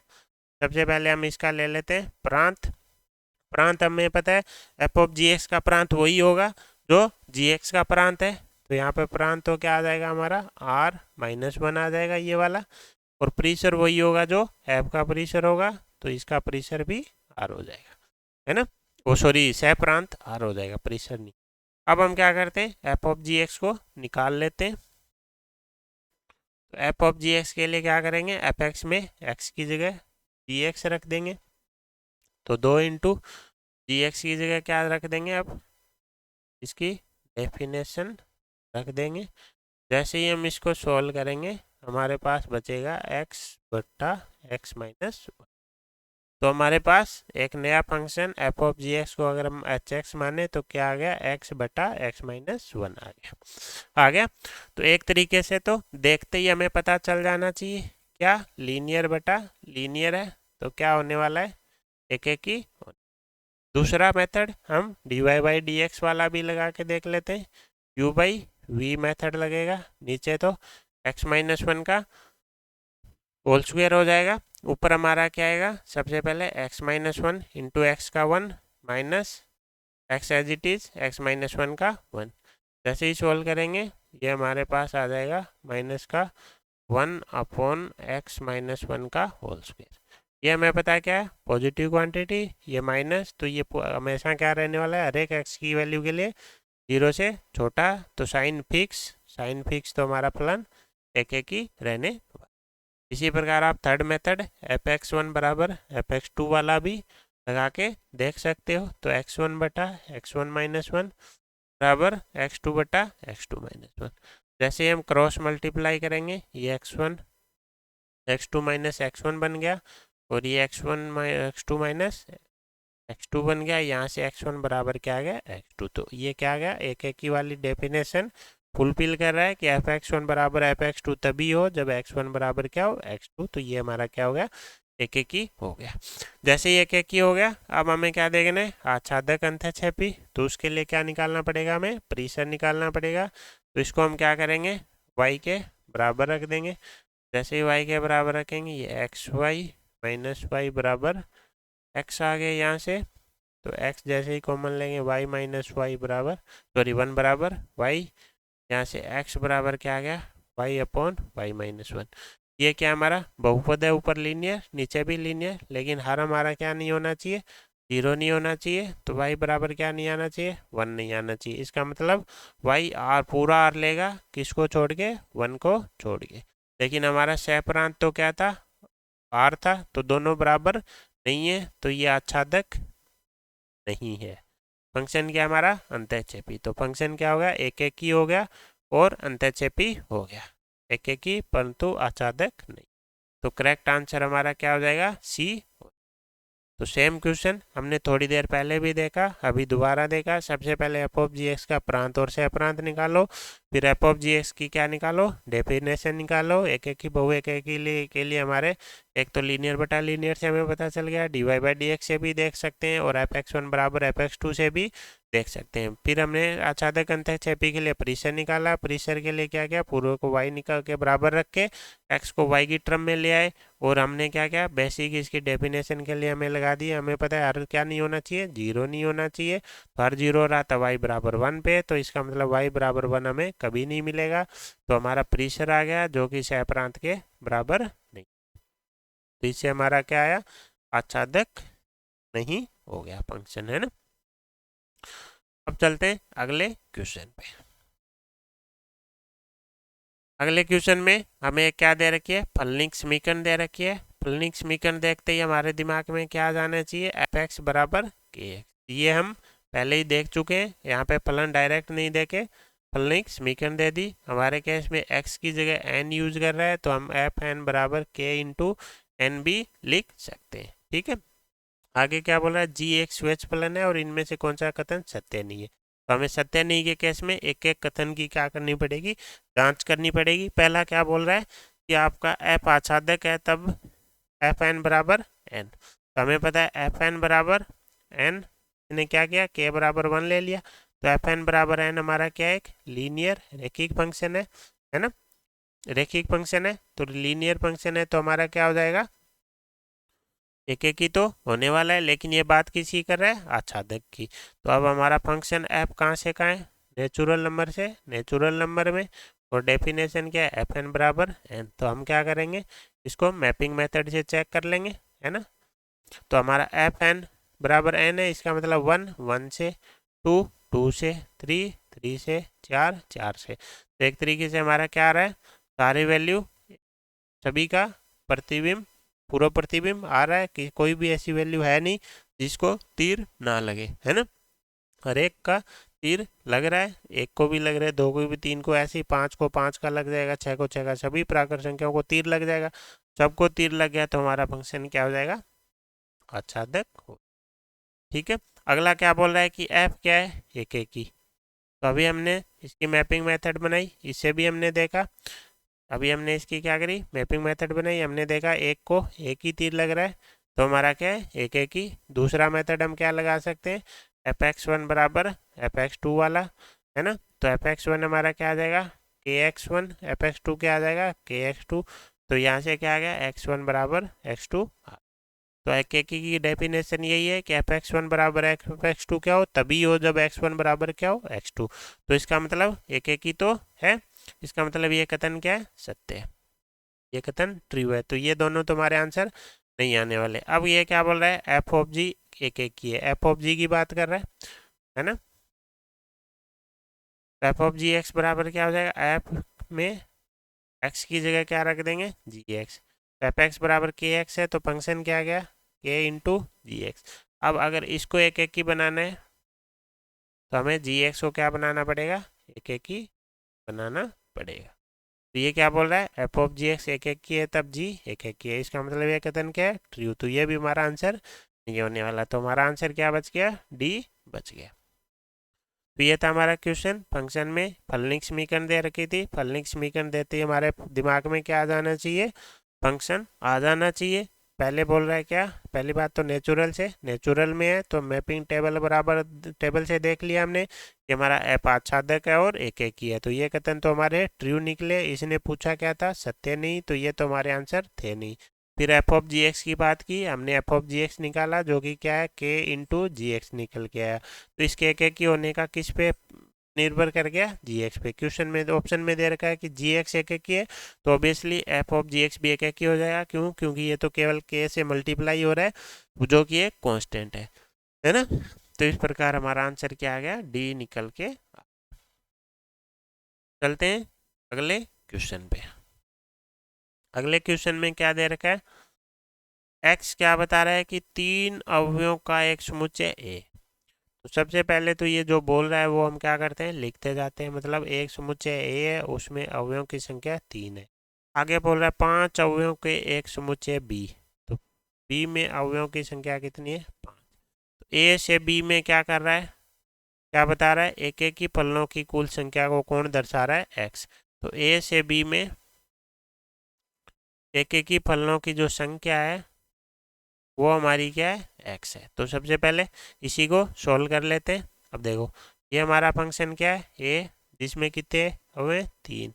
सबसे पहले हम इसका ले लेते हैं प्रांत। प्रांत हमें पता है एफ ऑफ जी एक्स का प्रांत वही होगा जो जी एक्स का प्रांत है। तो यहाँ पे प्रांत तो क्या आ जाएगा हमारा, R-1 आ जाएगा ये वाला, और प्रेशर वही होगा जो एफ का प्रेशर होगा, तो इसका प्रेशर भी R हो जाएगा, है ना। वो सॉरी, सह प्रांत R हो जाएगा, प्रेशर नहीं। अब हम क्या करते हैं, एफ ऑफ जी एक्स को निकाल लेते हैं। तो एफ ऑफ जी एक्स के लिए क्या करेंगे, एफ एक्स में एक्स की जगह जी एक्स रख देंगे। तो 2 इंटू जी एक्स की जगह क्या रख देंगे, अब इसकी डेफिनेशन रख देंगे। जैसे ही हम इसको सॉल्व करेंगे हमारे पास बचेगा x बट्टा एक्स माइनस। तो हमारे पास एक नया function f of g x को अगर हम एच एक्स माने तो क्या आ गया, x बटा एक्स माइनस 1 आ गया। तो एक तरीके से तो देखते ही हमें पता चल जाना चाहिए, क्या लीनियर बटा लीनियर है, तो क्या होने वाला है, एक एक ही। दूसरा मेथड हम d Y by D x वाला भी लगा के देख लेते हैं। u बाई वी मेथड लगेगा, नीचे तो x माइनस 1 का होल स्क्वायर हो जाएगा, ऊपर हमारा क्या आएगा, सबसे पहले x माइनस 1 इंटू एक्स का 1 minus x as it is x minus 1 का 1। जैसे ही सोल्व करेंगे ये हमारे पास आ जाएगा माइनस का 1 अपॉन एक्स माइनस 1 का होल स्क्वायर। ये हमें पता है क्या है, पॉजिटिव क्वांटिटी, ये माइनस, तो ये हमेशा क्या रहने वाला है, हर एक एक्स की वैल्यू के लिए 0 से छोटा, तो साइन फिक्स, साइन फिक्स तो हमारा फलन एक एक ही रहने। इसी प्रकार आप थर्ड मेथड एफ एक्स 1 बराबर एफ एक्स 2 वाला भी लगा के देख सकते हो। तो एक्स 1 बटा एक्स 1 माइनस 1 बराबर एक्स 2 बटा एक्स 2 माइनस 1। जैसे हम क्रॉस मल्टीप्लाई करेंगे, ये एक्स 1 एक्स 2 माइनस एक्स 1 बन गया, और ये एक्स 1 एक्स 2 माइनस एक्स 2 बन गया। यहाँ से एक्स 1 बराबर क्या आ गया, एक्स 2। तो ये क्या आ गया, एक एक ही वाली डेफिनेशन फुलफिल कर रहा है कि एफ एक्स 1 बराबर एफ एक्स 2 तभी हो जब एक्स 1 बराबर क्या हो, एक्स 2। तो ये हमारा क्या हो गया, एक एक ही हो गया। जैसे ही एक एक ही हो गया, अब हमें क्या देखना है, आच्छादक अंतःक्षेपी। तो उसके लिए क्या निकालना पड़ेगा, हमें प्रेशर निकालना पड़ेगा। तो इसको हम क्या करेंगे, वाई के बराबर रख देंगे। जैसे ही वाई के बराबर रखेंगे, ये एक्स वाई माइनस वाई बराबर एक्स आ गए यहाँ से। तो x जैसे ही कॉमन लेंगे, y माइनस वाई बराबर, सॉरी 1 बराबर y, यहाँ से x बराबर क्या आ गया, y अपॉन वाई माइनस 1। ये क्या हमारा बहुपद है, ऊपर लीनियर नीचे भी लीनियर, लेकिन हर हमारा क्या नहीं होना चाहिए, 0 नहीं होना चाहिए। तो y बराबर क्या नहीं आना चाहिए, 1 नहीं आना चाहिए। इसका मतलब y r पूरा r लेगा, किसको छोड़ के, 1 को छोड़ के। लेकिन हमारा सह प्रांत तो क्या था, r था, तो दोनों बराबर नहीं है, तो ये आच्छादक नहीं है। फंक्शन क्या हमारा, अंतःक्षेपी। तो फंक्शन क्या होगा, एक एक ही हो गया और अंतःक्षेपी हो गया, एक एक ही परंतु आच्छादक नहीं। तो करेक्ट आंसर हमारा क्या हो जाएगा, सी। तो सेम क्वेश्चन हमने थोड़ी देर पहले भी देखा, अभी दोबारा देखा। सबसे पहले एफ ऑफ जी एक्स का प्रांत और सह प्रांत निकालो, फिर एफ ऑफ जी एक्स की क्या निकालो, डेफिनेशन निकालो। एक एक ही बहु एक एक ही के लिए हमारे एक तो लीनियर बटा लीनियर से हमें पता चल गया, d Y by D x से भी देख सकते हैं, और एफ एक्स 1 बराबर एफ एक्स 2 से भी देख सकते हैं। फिर हमने आच्छादक अंतःक्षेपी के लिए प्रेशर निकाला, प्रेशर के लिए क्या किया, पूर्व को वाई निकाल के बराबर रख के एक्स को वाई की टर्म में ले आए, और हमने क्या किया, बेसिक इसकी डेफिनेशन के लिए हमें लगा दिया। हमें पता है हर क्या नहीं होना चाहिए, 0 नहीं होना चाहिए। तो हर 0 रहा था y बराबर 1 पे, तो इसका मतलब y बराबर 1 हमें कभी नहीं मिलेगा। तो हमारा प्रेशर आ गया जो कि सह प्रांत के बराबर नहीं। तो इससे हमारा क्या आया, आच्छादक नहीं हो गया फंक्शन, है ना। अब चलते हैं अगले क्वेश्चन पे। अगले क्वेश्चन में हमें क्या दे रखी है, फलनिक समीकरण दे रखी है। फलनिक समीकरण देखते ही हमारे दिमाग में क्या जाना चाहिए, एफ एक्स बराबर के एक्स। ये हम पहले ही देख चुके हैं, यहाँ पे फलन डायरेक्ट नहीं देके फलनिक समीकरण दे दी। हमारे केस में x की जगह n यूज कर रहा है, तो हम एफ एन बराबर के इंटू एन भी लिख सकते हैं। ठीक है। आगे क्या बोल रहा है, जी एक स्वेच फलन है और इनमें से कौन सा कथन सत्य नहीं है। तो हमें सत्य नहीं के केस में एक एक कथन की क्या करनी पड़ेगी, जांच करनी पड़ेगी। पहला क्या बोल रहा है कि आपका एफ आच्छादक है, तब एफ एन बराबर एन। तो हमें पता है एफ एन बराबर एन, ने क्या किया, के बराबर 1 ले लिया। तो एफ एन बराबर एन हमारा क्या है, एक लीनियर रेखिक फंक्शन है ना। रेखिक फंक्शन है तो लीनियर फंक्शन है, तो हमारा क्या हो जाएगा, एक एक ही तो होने वाला है, लेकिन ये बात किसी कर रहा है, आच्छादक की। तो अब हमारा फंक्शन एफ कहाँ से कहाँ है, नेचुरल नंबर से नेचुरल नंबर में, और डेफिनेशन क्या है, एफ एन बराबर एन। तो हम क्या करेंगे, इसको मैपिंग मेथड से चेक कर लेंगे, है ना। तो हमारा एफ एन बराबर एन है, इसका मतलब 1 1 से, 2 2 से, 3 3 से, 4 4 से। तो एक तरीके से हमारा क्या आ रहा है, सारी वैल्यू सभी का प्रतिबिंब, पूरा प्रतिबिंब आ रहा है कि कोई भी ऐसी वैल्यू है नहीं जिसको तीर ना लगे, है ना। हर एक का तीर लग रहा है, एक को भी लग रहा है, दो को भी, तीन को ऐसे ही, पाँच को पाँच का लग जाएगा, छः को छः का, सभी प्राकृत संख्याओं को तीर लग जाएगा। सबको तीर लग गया तो हमारा फंक्शन क्या हो जाएगा, आच्छादक हो। ठीक है। अगला क्या बोल रहा है कि एफ क्या है, एक एक ही। तो अभी हमने इसकी मैपिंग मेथड बनाई, इससे भी हमने देखा, अभी हमने इसकी क्या करी, मैपिंग मेथड बनाई, हमने देखा एक को एक ही तीर लग रहा है, तो हमारा क्या है, एक एक ही। दूसरा मेथड हम क्या लगा सकते हैं, एफ एक्स वन बराबर एफ एक्स टू वाला, है ना। तो एफ एक्स वन हमारा क्या आ जाएगा, के x one, f x two क्या आ जाएगा, के एक्स टू। तो यहाँ से क्या आ गया, एक्स वन बराबर एक्स टू। तो एक एक की डेफिनेशन यही है कि एफ एक्स वन बराबर एफ एक्स टू क्या हो, तभी हो जब एक्स वन बराबर क्या हो, एक्स टू। तो इसका मतलब एक एक ही तो है, इसका मतलब ये कथन क्या है, सत्य है, ये कथन ट्रू है। तो ये दोनों तुम्हारे आंसर नहीं आने वाले। अब ये क्या बोल रहा है, एफ ऑफ जी एक एक की है, एफ ऑफ जी की बात कर रहा है ना। एफ ऑफ जी एक्स बराबर क्या हो जाएगा, एफ में एक्स की जगह क्या रख देंगे, जी एक्स। एफ एक्स बराबर के एक्स है, तो फंक्शन क्या आ गया, के इंटू जी एक्स। अब अगर इसको एक एक की बनाना है तो हमें जी एक्स को क्या बनाना पड़ेगा, एक एक की बनाना पड़ेगा। तो ये क्या बोल रहा है, एफ ऑफ जी एक्स एक एक की है, तब जी एक एक की है, इसका मतलब ये कथन क्या है, ट्रू। तो ये भी हमारा आंसर नहीं होने वाला, तो हमारा आंसर क्या बच गया, डी बच गया। तो ये था हमारा क्वेश्चन। फंक्शन में फलनिक समीकरण दे रखी थी, फलनिक समीकरण देते ही हमारे दिमाग में क्या आ जाना चाहिए, फंक्शन आ जाना चाहिए। पहले बोल रहा है क्या, पहली बात तो नेचुरल से, नेचुरल में है तो मैपिंग टेबल बराबर टेबल से देख लिया हमने कि हमारा एफ आच्छादक है और एक एक ही है, तो ये कथन तो हमारे ट्रू निकले। इसने पूछा क्या था, सत्य नहीं, तो ये तो हमारे आंसर थे नहीं। फिर एफ ऑफ जी एक्स की बात की हमने, एफ ऑफ जी एक्स निकाला जो कि क्या है, के इंटू जी एक्स निकल के आया। तो इसके एक एक ही होने का किस पे निर्भर कर गया, जी एक्स पे। क्वेश्चन में ऑप्शन में दे रखा है कि जी एक्स एक एक ही है, तो obviously f of g x भी एक एक ही हो जाएगा। क्यों, क्योंकि ये तो केवल के से मल्टीप्लाई हो रहा है जो कि एक कांस्टेंट है ना। तो इस प्रकार हमारा आंसर क्या आ गया, डी निकल के। चलते हैं अगले क्वेश्चन पे। अगले क्वेश्चन में क्या दे रखा है, एक्स क्या बता रहा है कि तीन अवयवों का एक समुच्चय ए। तो सबसे पहले तो ये जो बोल रहा है वो हम क्या करते हैं, लिखते जाते हैं। मतलब एक समुच्चय ए है, उसमें अवयवों की संख्या 3 है। आगे बोल रहा है 5 अवयवों के एक समुच्चय बी। तो बी में अवयवों की संख्या कितनी है, 5। तो ए से बी में क्या कर रहा है, क्या बता रहा है, एक एक ही फलनों की कुल संख्या को कौन दर्शा रहा है, एक्स। तो ए से बी में एक एक ही फलनों की जो संख्या है वो हमारी क्या है, एक्स है। तो सबसे पहले इसी को सोल्व कर लेते हैं। अब देखो ये हमारा फंक्शन क्या है, ए, जिसमें कितने हुए, 3।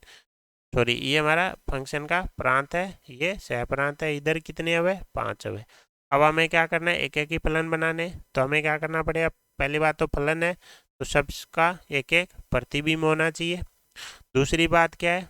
सॉरी, ये हमारा फंक्शन का प्रांत है, ये सह प्रांत है, इधर कितने हुए, 5 हुए। अब हमें क्या करना है, एक एक ही फलन बनाने। तो हमें क्या करना पड़ेगा, पहली बात तो फलन है तो सबका एक एक प्रतिबिंब होना चाहिए। दूसरी बात क्या है,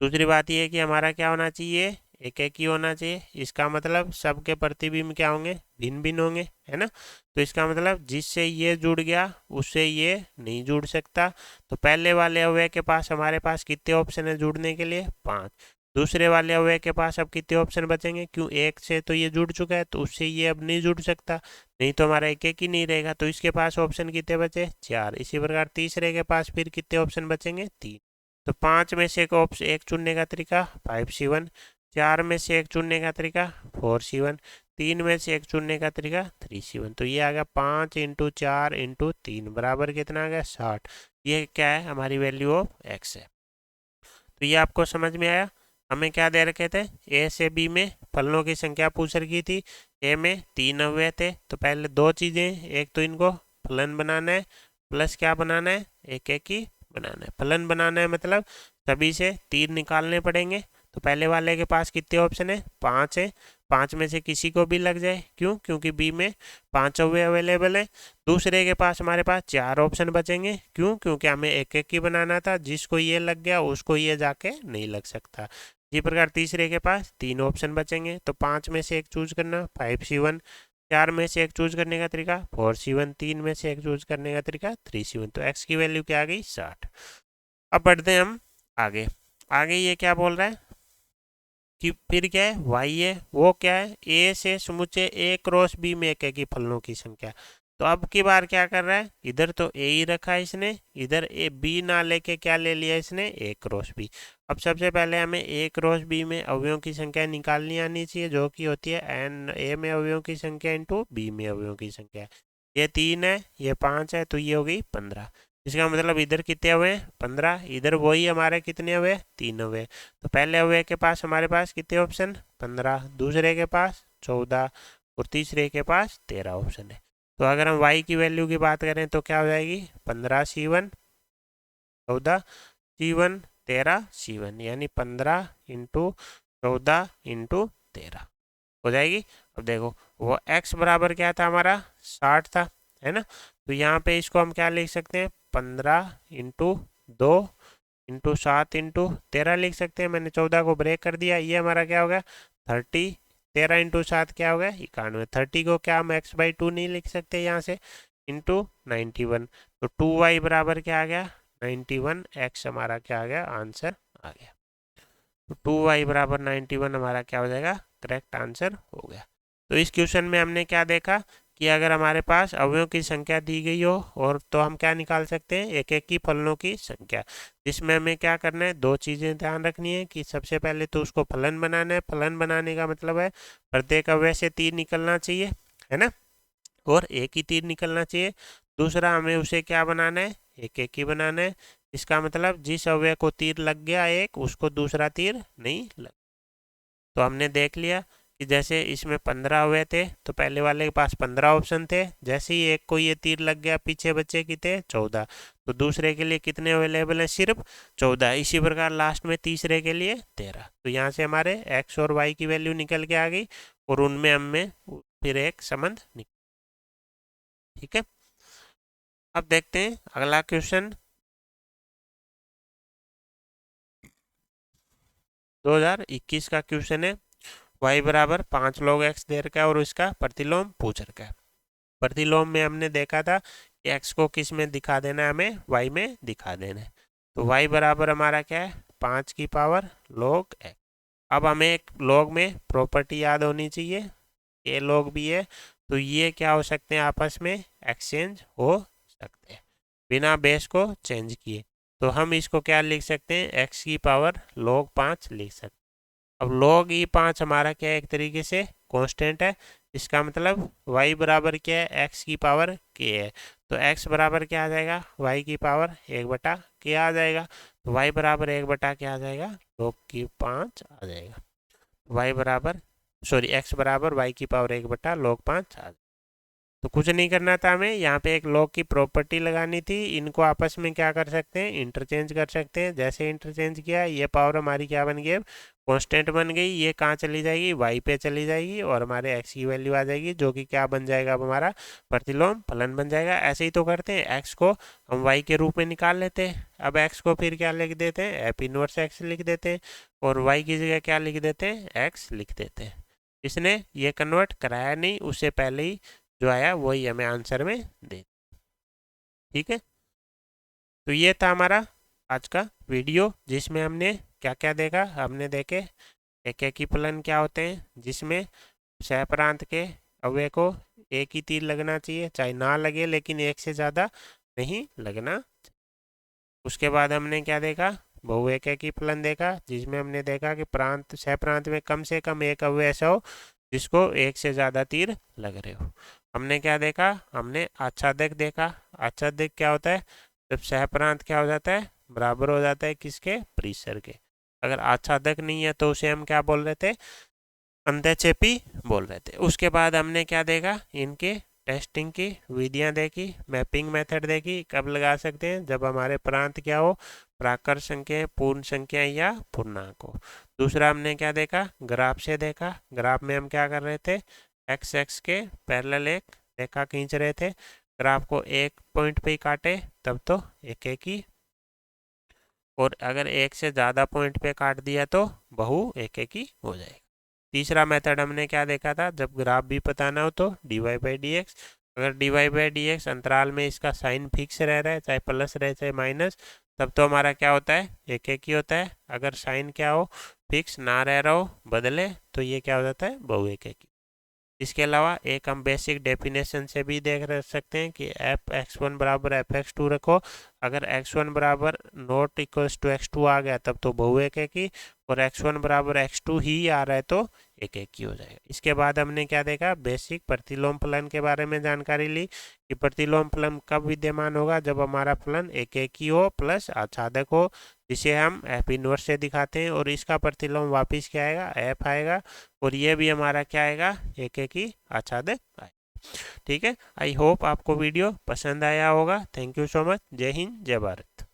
दूसरी बात ये है कि हमारा क्या होना चाहिए, एक एक ही होना चाहिए। इसका मतलब सबके प्रतिबिंब क्या होंगे, भिन्न भिन्न होंगे, है ना। तो इसका मतलब जिससे ये जुड़ गया उससे ये नहीं जुड़ सकता। तो पहले वाले अवयव के पास हमारे पास कितने ऑप्शन है जुड़ने के लिए, 5। दूसरे वाले अवयव के पास अब कितने ऑप्शन बचेंगे, क्यों एक से तो ये जुड़ चुका है तो उससे ये अब नहीं जुड़ सकता, नहीं तो हमारा एक एक ही नहीं रहेगा। तो इसके पास ऑप्शन कितने बचे, 4। इसी प्रकार तीसरे के पास फिर कितने ऑप्शन बचेंगे, 3। तो 5 में से एक ऑप्शन एक चुनने का तरीका 5C1, 4 में से एक चुनने का तरीका 4C1, 3 में से 1 चुनने का तरीका 3C1। तो ये आ गया 5 × 4 × 3 बराबर कितना आ गया 60। ये क्या है, हमारी वैल्यू ऑफ x है। तो ये आपको समझ में आया। हमें क्या दे रखे थे, ए से बी में फलनों की संख्या पूछ रखी थी। ए में 3 अवयव थे, तो पहले दो चीज़ें, एक तो इनको फलन बनाना है, प्लस क्या बनाना है, एक एक ही बनाना है। फलन बनाना है मतलब सभी से 3 निकालने पड़ेंगे। तो पहले वाले के पास कितने ऑप्शन है, 5 है। 5 में से किसी को भी लग जाए, क्यों, क्योंकि बी में 5 अवयव अवेलेबल है। दूसरे के पास हमारे पास 4 ऑप्शन बचेंगे, क्यों, क्योंकि हमें एक एक ही बनाना था। जिसको ये लग गया उसको ये जाके नहीं लग सकता। इसी प्रकार तीसरे के पास 3 ऑप्शन बचेंगे, तो 5 में से एक चूज करना 5C1, 4 में से एक चूज करने का तरीका 4C1, 3 में से एक चूज करने का तरीका 3C1। तो x की वैल्यू क्या आ गई 60। अब बढ़ते हैं हम आगे। आगे ये क्या बोल रहा है कि फिर क्या है, y है, वो क्या है, a से समुचे a क्रॉस b में एक एक ही फलनों की संख्या। तो अब की बार क्या कर रहा है, इधर तो a ही रखा है इसने, इधर a b ना लेके क्या ले लिया इसने, a क्रॉस b। अब सबसे पहले हमें a क्रॉस b में अवयवों की संख्या निकालनी आनी चाहिए, जो कि होती है n a में अवयवों की संख्या इंटू b में अवयवों की संख्या। ये 3 है, ये 5 है, तो ये हो गई 15। इसका मतलब इधर कितने हुए, 15। इधर वही हमारे कितने हुए, 3 हुए। तो पहले अवयव के पास हमारे पास कितने ऑप्शन, 15, दूसरे के पास 14 और तीसरे के पास 13 ऑप्शन है। तो अगर हम y की वैल्यू की बात करें तो क्या हो जाएगी, 15C1, 14C1, 13C1, यानी 15 × 14 × 13 हो जाएगी। अब देखो वो x बराबर क्या था हमारा, 60 था, है ना। तो यहाँ पे इसको हम क्या लिख सकते हैं, 15 × 2 × 7 × 13 लिख सकते हैं। मैंने 14 को ब्रेक कर दिया, ये हमारा क्या होगा 30। 13 × 7 क्या होगा 91। 30 को क्या हम x/2 नहीं लिख सकते यहाँ से, इंटू 91। तो 2y बराबर क्या आ गया 91, x हमारा क्या आ गया, आंसर आ गया। तो 2y बराबर 91 हमारा क्या हो जाएगा, करेक्ट आंसर हो गया। तो इस क्वेश्चन में हमने क्या देखा कि अगर हमारे पास अवयवों की संख्या दी गई हो और तो हम क्या निकाल सकते हैं, एक एक की फलनों की संख्या। जिसमें हमें क्या करना है, दो चीज़ें ध्यान रखनी है कि सबसे पहले तो उसको फलन बनाना है। फलन बनाने का मतलब है प्रत्येक अवयव से 3 निकलना चाहिए, है ना, और एक ही तीर निकलना चाहिए। दूसरा हमें उसे क्या बनाना है, एक एक ही बनाना है। इसका मतलब जिस अवयव को तीर लग गया एक, उसको दूसरा तीर नहीं लग। तो हमने देख लिया कि जैसे इसमें 15 अवयव थे, तो पहले वाले के पास 15 ऑप्शन थे। जैसे ही एक को ये तीर लग गया, पीछे बचे कितने, 14। तो दूसरे के लिए कितने अवेलेबल है, सिर्फ 14। इसी प्रकार लास्ट में तीसरे के लिए 13। तो यहाँ से हमारे x और y की वैल्यू निकल के आ गई और उनमें हमें फिर एक संबंध निकल। ठीक है, अब देखते हैं अगला क्वेश्चन। 2021 का क्वेश्चन है। y बराबर 5 log x दे रखा है और इसका प्रतिलोम पूछ रखा है। प्रतिलोम में हमने देखा था कि x को किस में दिखा देना है, हमें y में दिखा देना है। तो y बराबर हमारा क्या है, 5 की पावर log x। अब हमें एक log में प्रॉपर्टी याद होनी चाहिए, a log भी है, तो ये क्या हो सकते हैं, आपस में एक्सचेंज हो सकते हैं बिना बेस को चेंज किए। तो हम इसको क्या लिख सकते हैं, x की पावर log 5 लिख सकते हैं। अब log e5 हमारा क्या है, एक तरीके से कांस्टेंट है। इसका मतलब y बराबर क्या है, x की पावर k है। तो x बराबर क्या आ जाएगा, y की पावर 1/k आ जाएगा। तो y बराबर 1/, क्या आ जाएगा, log की 5 आ जाएगा। y बराबर x बराबर y की पावर 1/log 5 आ जाएगा। तो कुछ नहीं करना था हमें, यहाँ पे एक लॉग की प्रॉपर्टी लगानी थी। इनको आपस में क्या कर सकते हैं, इंटरचेंज कर सकते हैं। जैसे इंटरचेंज किया, ये पावर हमारी क्या बन गई, कांस्टेंट बन गई। ये कहाँ चली जाएगी, y पे चली जाएगी और हमारे x की वैल्यू आ जाएगी, जो कि क्या बन जाएगा, अब हमारा प्रतिलोम फलन बन जाएगा। ऐसे ही तो करते हैं, x को हम y के रूप में निकाल लेते हैं। अब x को फिर क्या लिख देते हैं, एप इनवर्स x लिख देते हैं और y की जगह क्या लिख देते हैं, x लिख देते हैं। इसने ये कन्वर्ट कराया नहीं, उससे पहले ही जो आया वही हमें आंसर में दे। ठीक है, तो ये था हमारा आज का वीडियो, जिसमें हमने क्या क्या देखा। हमने देखे एक एक ही फलन क्या होते हैं, जिसमें सहप्रांत के अवयव को एक ही तीर लगना चाहिए, चाहे ना लगे लेकिन एक से ज़्यादा नहीं लगना। उसके बाद हमने क्या देखा, बहु एक ही फलन देखा, जिसमें हमने देखा कि प्रांत सहप्रांत में कम से कम एक अवयव ऐसा हो जिसको एक से ज़्यादा तीर लग रहे हो। हमने क्या देखा, हमने आच्छादक देखा। आच्छादक क्या होता है, जब सहप्रांत क्या हो जाता है, बराबर हो जाता है किसके, परिसर के। अगर आच्छादक नहीं है तो उसे हम क्या बोल रहे थे, अंतःक्षेपी बोल रहे थे। उसके बाद हमने क्या देखा, इनके टेस्टिंग की विधियां देखी, मैपिंग मेथड देखी। कब लगा सकते हैं, जब हमारे प्रांत क्या हो, प्राकृत संख्या, पूर्ण संख्या या पूर्णांक हो। दूसरा हमने क्या देखा, ग्राफ से देखा। ग्राफ में हम क्या कर रहे थे, एक्स एक्स के पैरेलल एक रेखा खींच रहे थे। ग्राफ को एक पॉइंट पे ही काटे तब तो एक एक ही, और अगर एक से ज़्यादा पॉइंट पे काट दिया तो बहु एक एक ही हो जाएगा। तीसरा मेथड हमने क्या देखा था, जब ग्राफ भी पता ना हो तो D Y by D X. अगर D Y by D X अंतराल में इसका साइन फिक्स रह रहा है, चाहे प्लस रहे चाहे माइनस, तब तो हमारा क्या होता है, एक एक ही होता है। अगर साइन क्या हो, फिक्स ना रह रहा हो, बदले, तो ये क्या हो जाता है, बहु एक एक ही। इसके अलावा एक हम बेसिक डेफिनेशन से भी देख सकते हैं कि एफ एक्स वन बराबर एफ एक्स टू रखो। अगर एक्स वन बराबर not equals to X two आ गया तब तो बहु एक एक ही, और एक्स वन बराबर एक्स टू ही आ रहा है तो एक एक ही हो जाएगा। इसके बाद हमने क्या देखा, बेसिक प्रतिलोम फलन के बारे में जानकारी ली कि प्रतिलोम फलन कब विद्यमान होगा, जब हमारा फलन एक एक ही हो प्लस आच्छादक हो, जिसे हम एफ इनवर्स से दिखाते हैं। और इसका प्रतिलोम वापिस क्या आएगा, एफ आएगा, और ये भी हमारा क्या आएगा, एक एक ही आच्छादक आएगा। ठीक है, आई होप आपको वीडियो पसंद आया होगा। Thank you so much. जय हिंद, जय भारत।